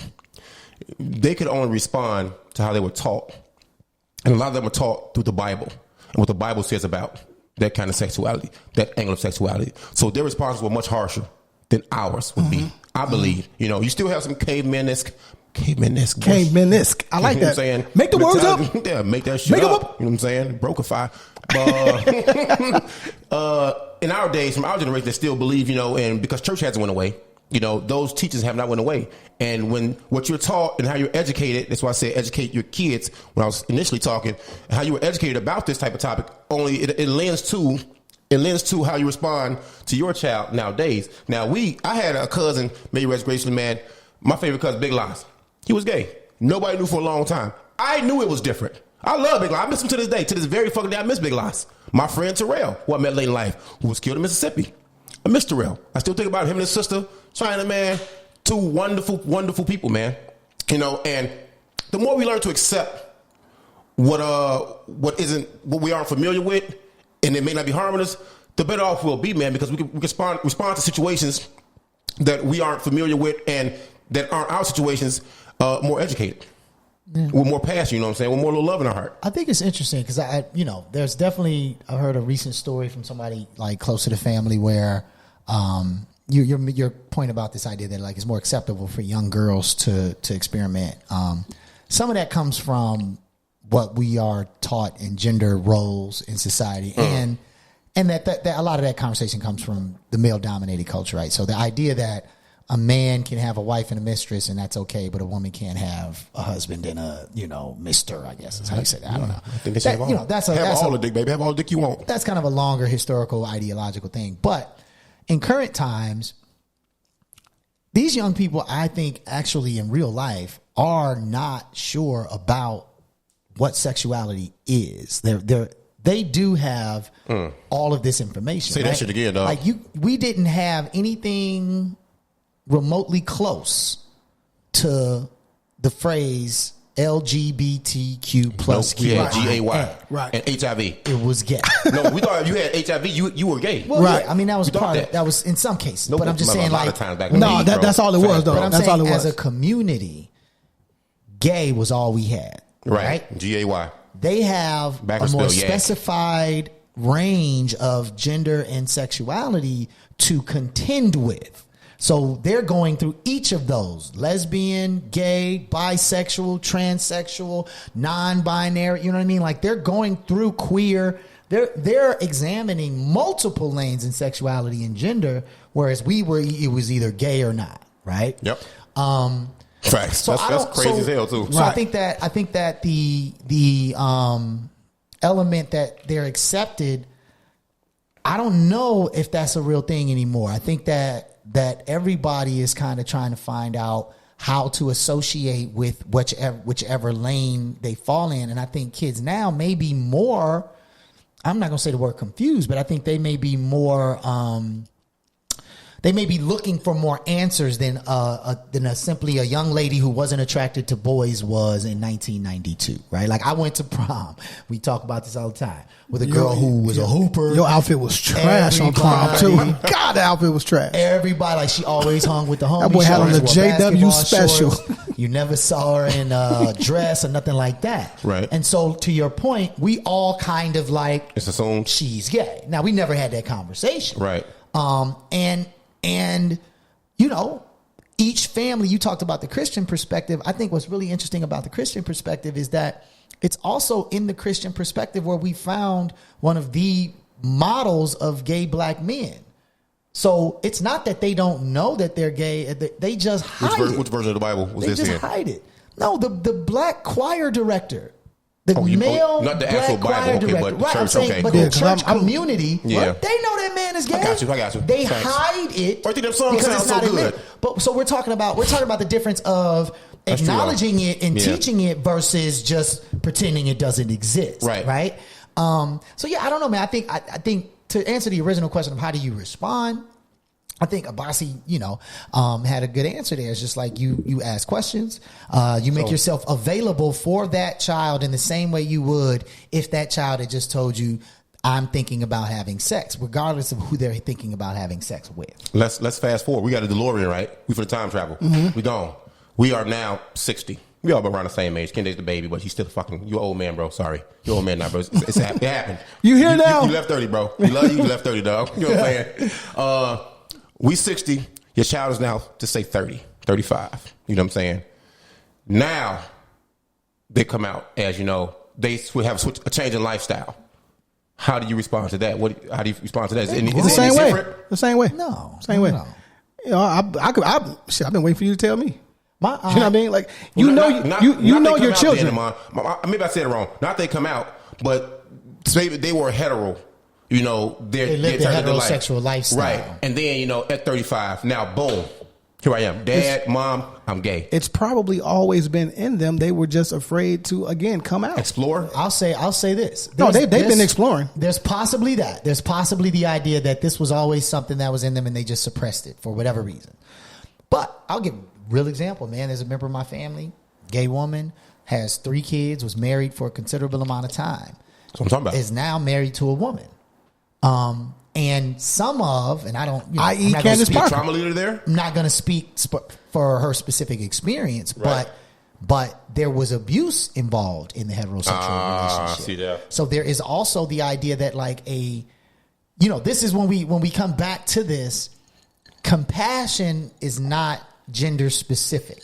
they could only respond to how they were taught. And a lot of them were taught through the Bible and what the Bible says about that kind of sexuality, that angle of sexuality. So their responses were much harsher than ours would be, I believe. You know, you still have some caveman-esque. I like that. Saying? Make the words up. Yeah, make that shit up. You know what I'm saying? Brokeify. In our days, from our generation, they still believe, you know, and because church hasn't went away, You know, those teachings have not went away. And when what you're taught and how you're educated, that's why I said educate your kids when I was initially talking, how you were educated about this type of topic, only it lends to how you respond to your child nowadays. Now, I had a cousin, may he rest graciously, man, my favorite cousin, Big Loss. He was gay. Nobody knew for a long time. I knew it was different. I love Big Loss. I miss him to this day. To this very fucking day, I miss Big Loss. My friend Terrell, who I met late in life, who was killed in Mississippi. I miss Terrell. I still think about him and his sister, China, man. Two wonderful, wonderful people, man. You know, and the more we learn to accept what we aren't familiar with, and it may not be harming us, the better off we'll be, man, because we can respond to situations that we aren't familiar with and that aren't our situations more educated. Yeah. We're more past, you know what I'm saying? We're more love in our heart. I think it's interesting because there's definitely, I heard a recent story from somebody like close to the family where your point about this idea that like it's more acceptable for young girls to experiment. Some of that comes from what we are taught in gender roles in society, and that a lot of that conversation comes from the male dominated culture, right? So the idea that a man can have a wife and a mistress and that's okay, but a woman can't have a husband and a, mister, I guess is how you say that. I don't know. I think they have all the dick, baby. Have all the dick you want. That's kind of a longer historical ideological thing. But in current times, these young people, I think actually in real life are not sure about what sexuality is. They do have all of this information. Say that shit again, dog. Like we didn't have anything remotely close to the phrase LGBTQ plus we had GAY right. and HIV. It was gay. No, we thought if you had HIV, you were gay. Well, right. Yeah, I mean, that was part of that was in some cases. But I'm just saying, like, that's all it was, though. But I'm that's saying, all it was. as a community, gay was all we had. Right. GAY. They have a more specified range of gender and sexuality to contend with. So they're going through each of those: lesbian, gay, bisexual, transsexual, non-binary. You know what I mean? Like they're going through queer. They're examining multiple lanes in sexuality and gender, whereas it was either gay or not. Right? Yep. Facts. So that's crazy as hell too. So I think that the element that they're accepted, I don't know if that's a real thing anymore. I think that everybody is kind of trying to find out how to associate with whichever lane they fall in. And I think kids now may be more, I'm not going to say the word confused, but I think they may be more, they may be looking for more answers than simply a young lady who wasn't attracted to boys was in 1992, right? Like I went to prom. We talk about this all the time with a girl who was a hooper. Your outfit was trash on prom too. God, the outfit was trash. Everybody, like she always hung with the homies. That boy had on the JW special. You never saw her in a dress or nothing like that. Right. And so to your point, we all kind of like, it's assumed she's gay. Now we never had that conversation. Right. And each family, you talked about the Christian perspective. I think what's really interesting about the Christian perspective is that it's also in the Christian perspective where we found one of the models of gay black men. So it's not that they don't know that they're gay. They just hide it. Which version of the Bible was this in? They just hide it. No, the black choir director. Male not the black actual Bible, choir director. but right, church, I'm saying, but the church community, they know that man is gay. I got you. They hide it. I think them songs sound so good. But so we're talking about the difference of acknowledging it and teaching it versus just pretending it doesn't exist. Right. So yeah, I don't know, man. I think to answer the original question of how do you respond, I think Abasi, had a good answer there. It's just like you ask questions, you make yourself available for that child in the same way you would if that child had just told you, I'm thinking about having sex, regardless of who they're thinking about having sex with. Let's fast forward. We got a DeLorean, right? We for the time travel. Mm-hmm. We gone. We are now 60. We all around the same age. Kenda's the baby, but he's still you old man, bro. Sorry. You old man now, bro. It happened. You here now? You left 30, bro. We love you. You left 30, dog. You know what I'm saying? We 60. Your child is now, just say 30, 35. You know what I'm saying? Now, they come out as, they will have a change in lifestyle. How do you respond to that? How do you respond to that? The same way. The same way. No. Same way. No. You know, I've been waiting for you to tell me. You know what I mean? Like Well, you know your out children. Maybe I said it wrong. Not they come out, but maybe they were hetero. You know, they lived a heterosexual lifestyle, right? And then at 35, now boom, here I am, dad, mom, I'm gay. It's probably always been in them. They were just afraid to again come out, explore. I'll say this. No, they've been exploring. There's possibly that. There's possibly the idea that this was always something that was in them and they just suppressed it for whatever reason. But I'll give a real example, man. There's a member of my family, gay woman, has 3 kids, was married for a considerable amount of time. That's what I'm talking about. Is now married to a woman. And some of, and I don't, i.e. Candace Parker, trauma leader there. I'm not going to speak for her specific experience, right. but there was abuse involved in the heterosexual relationship. See that. So there is also the idea that this is when we come back to this, compassion is not gender specific.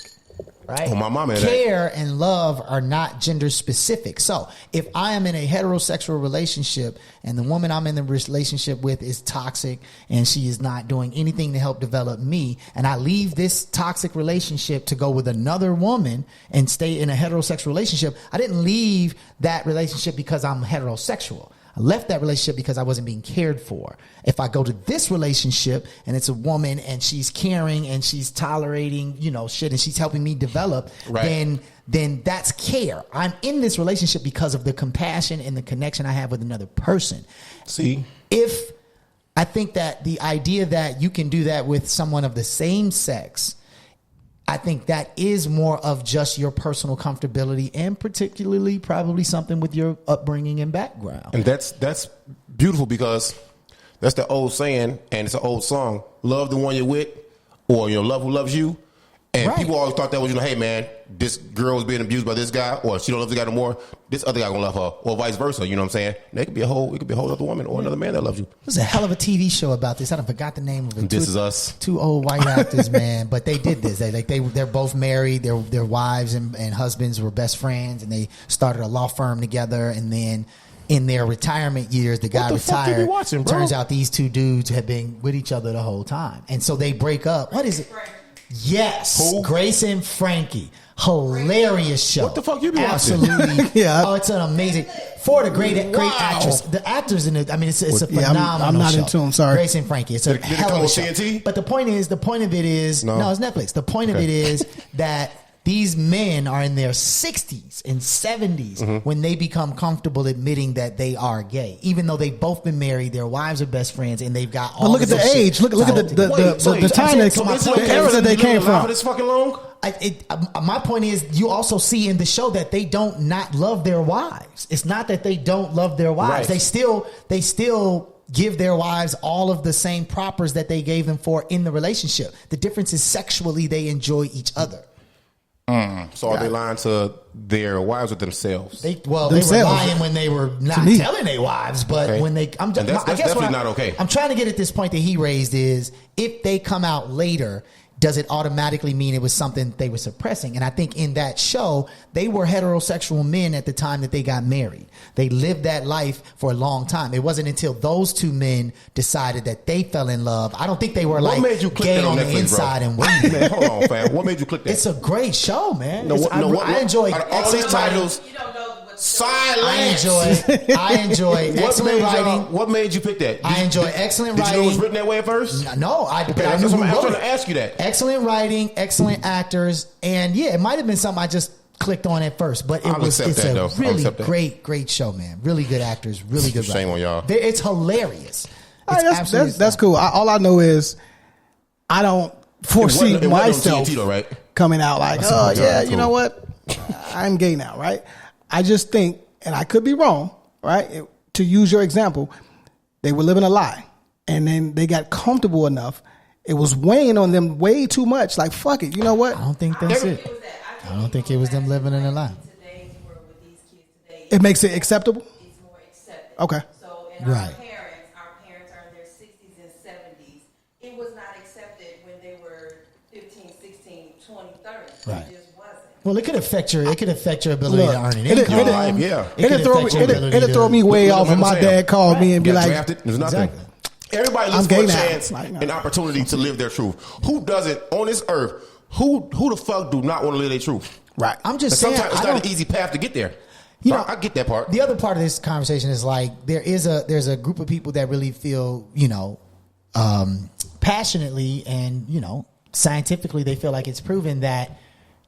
Right? Oh, my mama. Care and love are not gender specific. So if I am in a heterosexual relationship and the woman I'm in the relationship with is toxic and she is not doing anything to help develop me, and I leave this toxic relationship to go with another woman and stay in a heterosexual relationship, I didn't leave that relationship because I'm heterosexual. I left that relationship because I wasn't being cared for. If I go to this relationship and it's a woman and she's caring and she's tolerating, shit, and she's helping me develop, then that's care. I'm in this relationship because of the compassion and the connection I have with another person. See? If I think that the idea that you can do that with someone of the same sex, I think that is more of just your personal comfortability and particularly probably something with your upbringing and background. And that's beautiful because that's the old saying, and it's an old song, love the one you're with or love who loves you. And people always thought that was, hey, man, this girl was being abused by this guy, or she don't love this guy no more. This other guy gonna love her, or vice versa. You know what I'm saying? It could be a whole other woman or another man that loves you. There's a hell of a TV show about this. I forgot the name of it. This Is Us. 2 old white actors, man, but they did this. They're both married. Their wives and husbands were best friends, and they started a law firm together. And then in their retirement years, the guy retired. Watching, turns out these 2 dudes have been with each other the whole time, and so they break up. What is it? Yes, who? Grace and Frankie. Hilarious show. What the fuck you be watching? Absolutely. Yeah. Oh, it's an amazing. For the great actress. The actors in it, I mean, it's a phenomenal I'm not show. in tune, sorry. Grace and Frankie. It's a hell of a show. TNT? But the point of it is, no, it's Netflix. The point of it is that these men are in their 60s and 70s when they become comfortable admitting that they are gay, even though they've both been married, their wives are best friends, and they've got all. But look at the age. Look at the time, the era that they came from. This fucking long. My point is, you also see in the show that they don't not love their wives. It's not that they don't love their wives. Right. They still give their wives all of the same propers that they gave them for in the relationship. The difference is sexually they enjoy each other. So are they lying to their wives or themselves? They were lying when they were not telling their wives, but when they, that's definitely not okay. I'm trying to get at this point that he raised is, if they come out later, does it automatically mean it was something they were suppressing? And I think in that show, they were heterosexual men at the time that they got married. They lived that life for a long time. It wasn't until those 2 men decided that they fell in love. I don't think they were gay on the inside and waiting. Man, hold on, fam. What made you click that? It's a great show, man. I enjoy all these titles. Silence. I enjoy excellent writing. What made you pick that? I enjoy excellent writing. Did you know it was written that way at first? No, I was trying to ask you that. Excellent writing, excellent actors, and it might have been something I just clicked on at first, but it's a really great show, man. Really good actors, really good writing. Shame on y'all. It's hilarious. That's cool. All I know is I don't foresee myself coming out like, you know what? I'm gay now, right? I just think, and I could be wrong, right? To use your example, they were living a lie, and then they got comfortable enough. It was weighing on them way too much. Like, fuck it, you know what? I don't think that's it. I don't think it was them living in a lie. It makes it acceptable? It's more accepted. Okay. So, and our parents are in their 60s and 70s. It was not accepted when they were 15, 16, 20, 30. Right. It just wasn't. Well, it could affect your ability to earn an income. It'll throw me way off when my dad called me and be like, There's nothing. Everybody looks for a chance and opportunity to live their truth. Who doesn't on this earth? Who the fuck do not want to live their truth? Right. I'm just saying, sometimes it's not an easy path to get there. I get that part. The other part of this conversation is like there's a group of people that really feel, passionately and, scientifically they feel like it's proven that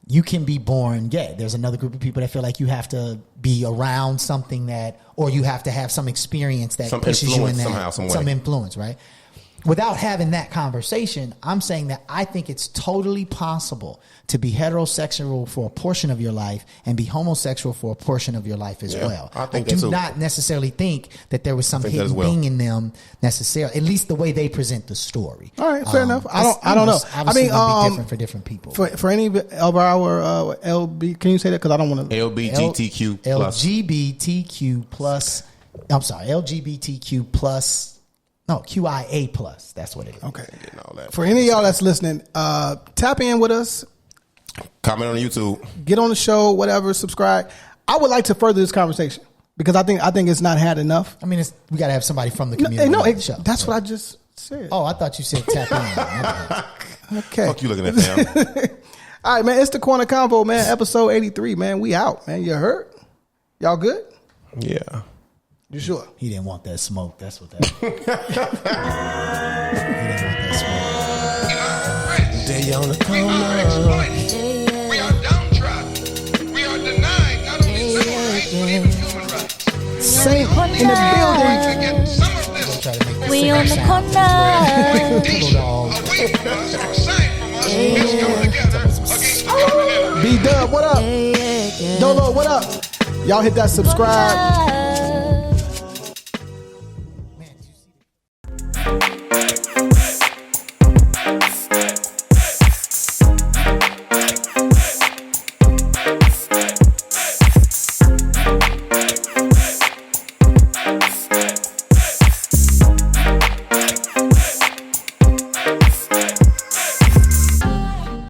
you can be born gay. There's another group of people that feel like you have to be around something or you have to have some experience that pushes you in that somehow, some influence, right? Without having that conversation, I'm saying that I think it's totally possible to be heterosexual for a portion of your life and be homosexual for a portion of your life as well. I do not necessarily think that there was some hidden thing in them necessarily, at least the way they present the story. All right, fair enough. I don't know. I mean, it'll be different for different people. For any of our LB, can you say that? Because I don't want to. LGBTQ plus. LGBTQ plus. I'm sorry, LGBTQ plus. No, QIA plus. That's what it is. Okay. For any of y'all that's listening, tap in with us. Comment on YouTube. Get on the show, whatever, subscribe. I would like to further this conversation because I think it's not had enough. I mean, we got to have somebody from the community. That's what I just said. Oh, I thought you said tap in. Okay. Fuck you looking at, fam. All right, man. It's the Corner Convo, man. Episode 83, man. We out, man. You hurt? Y'all good? Yeah. You sure? He didn't want that smoke. That's what that. He didn't want that smoke. They on the corner. We are downtrodden. We are denied not only civil rights but even human rights. Saint in the building. We on the corner. B-Dub, what up? Dolo, what up? Y'all hit that subscribe.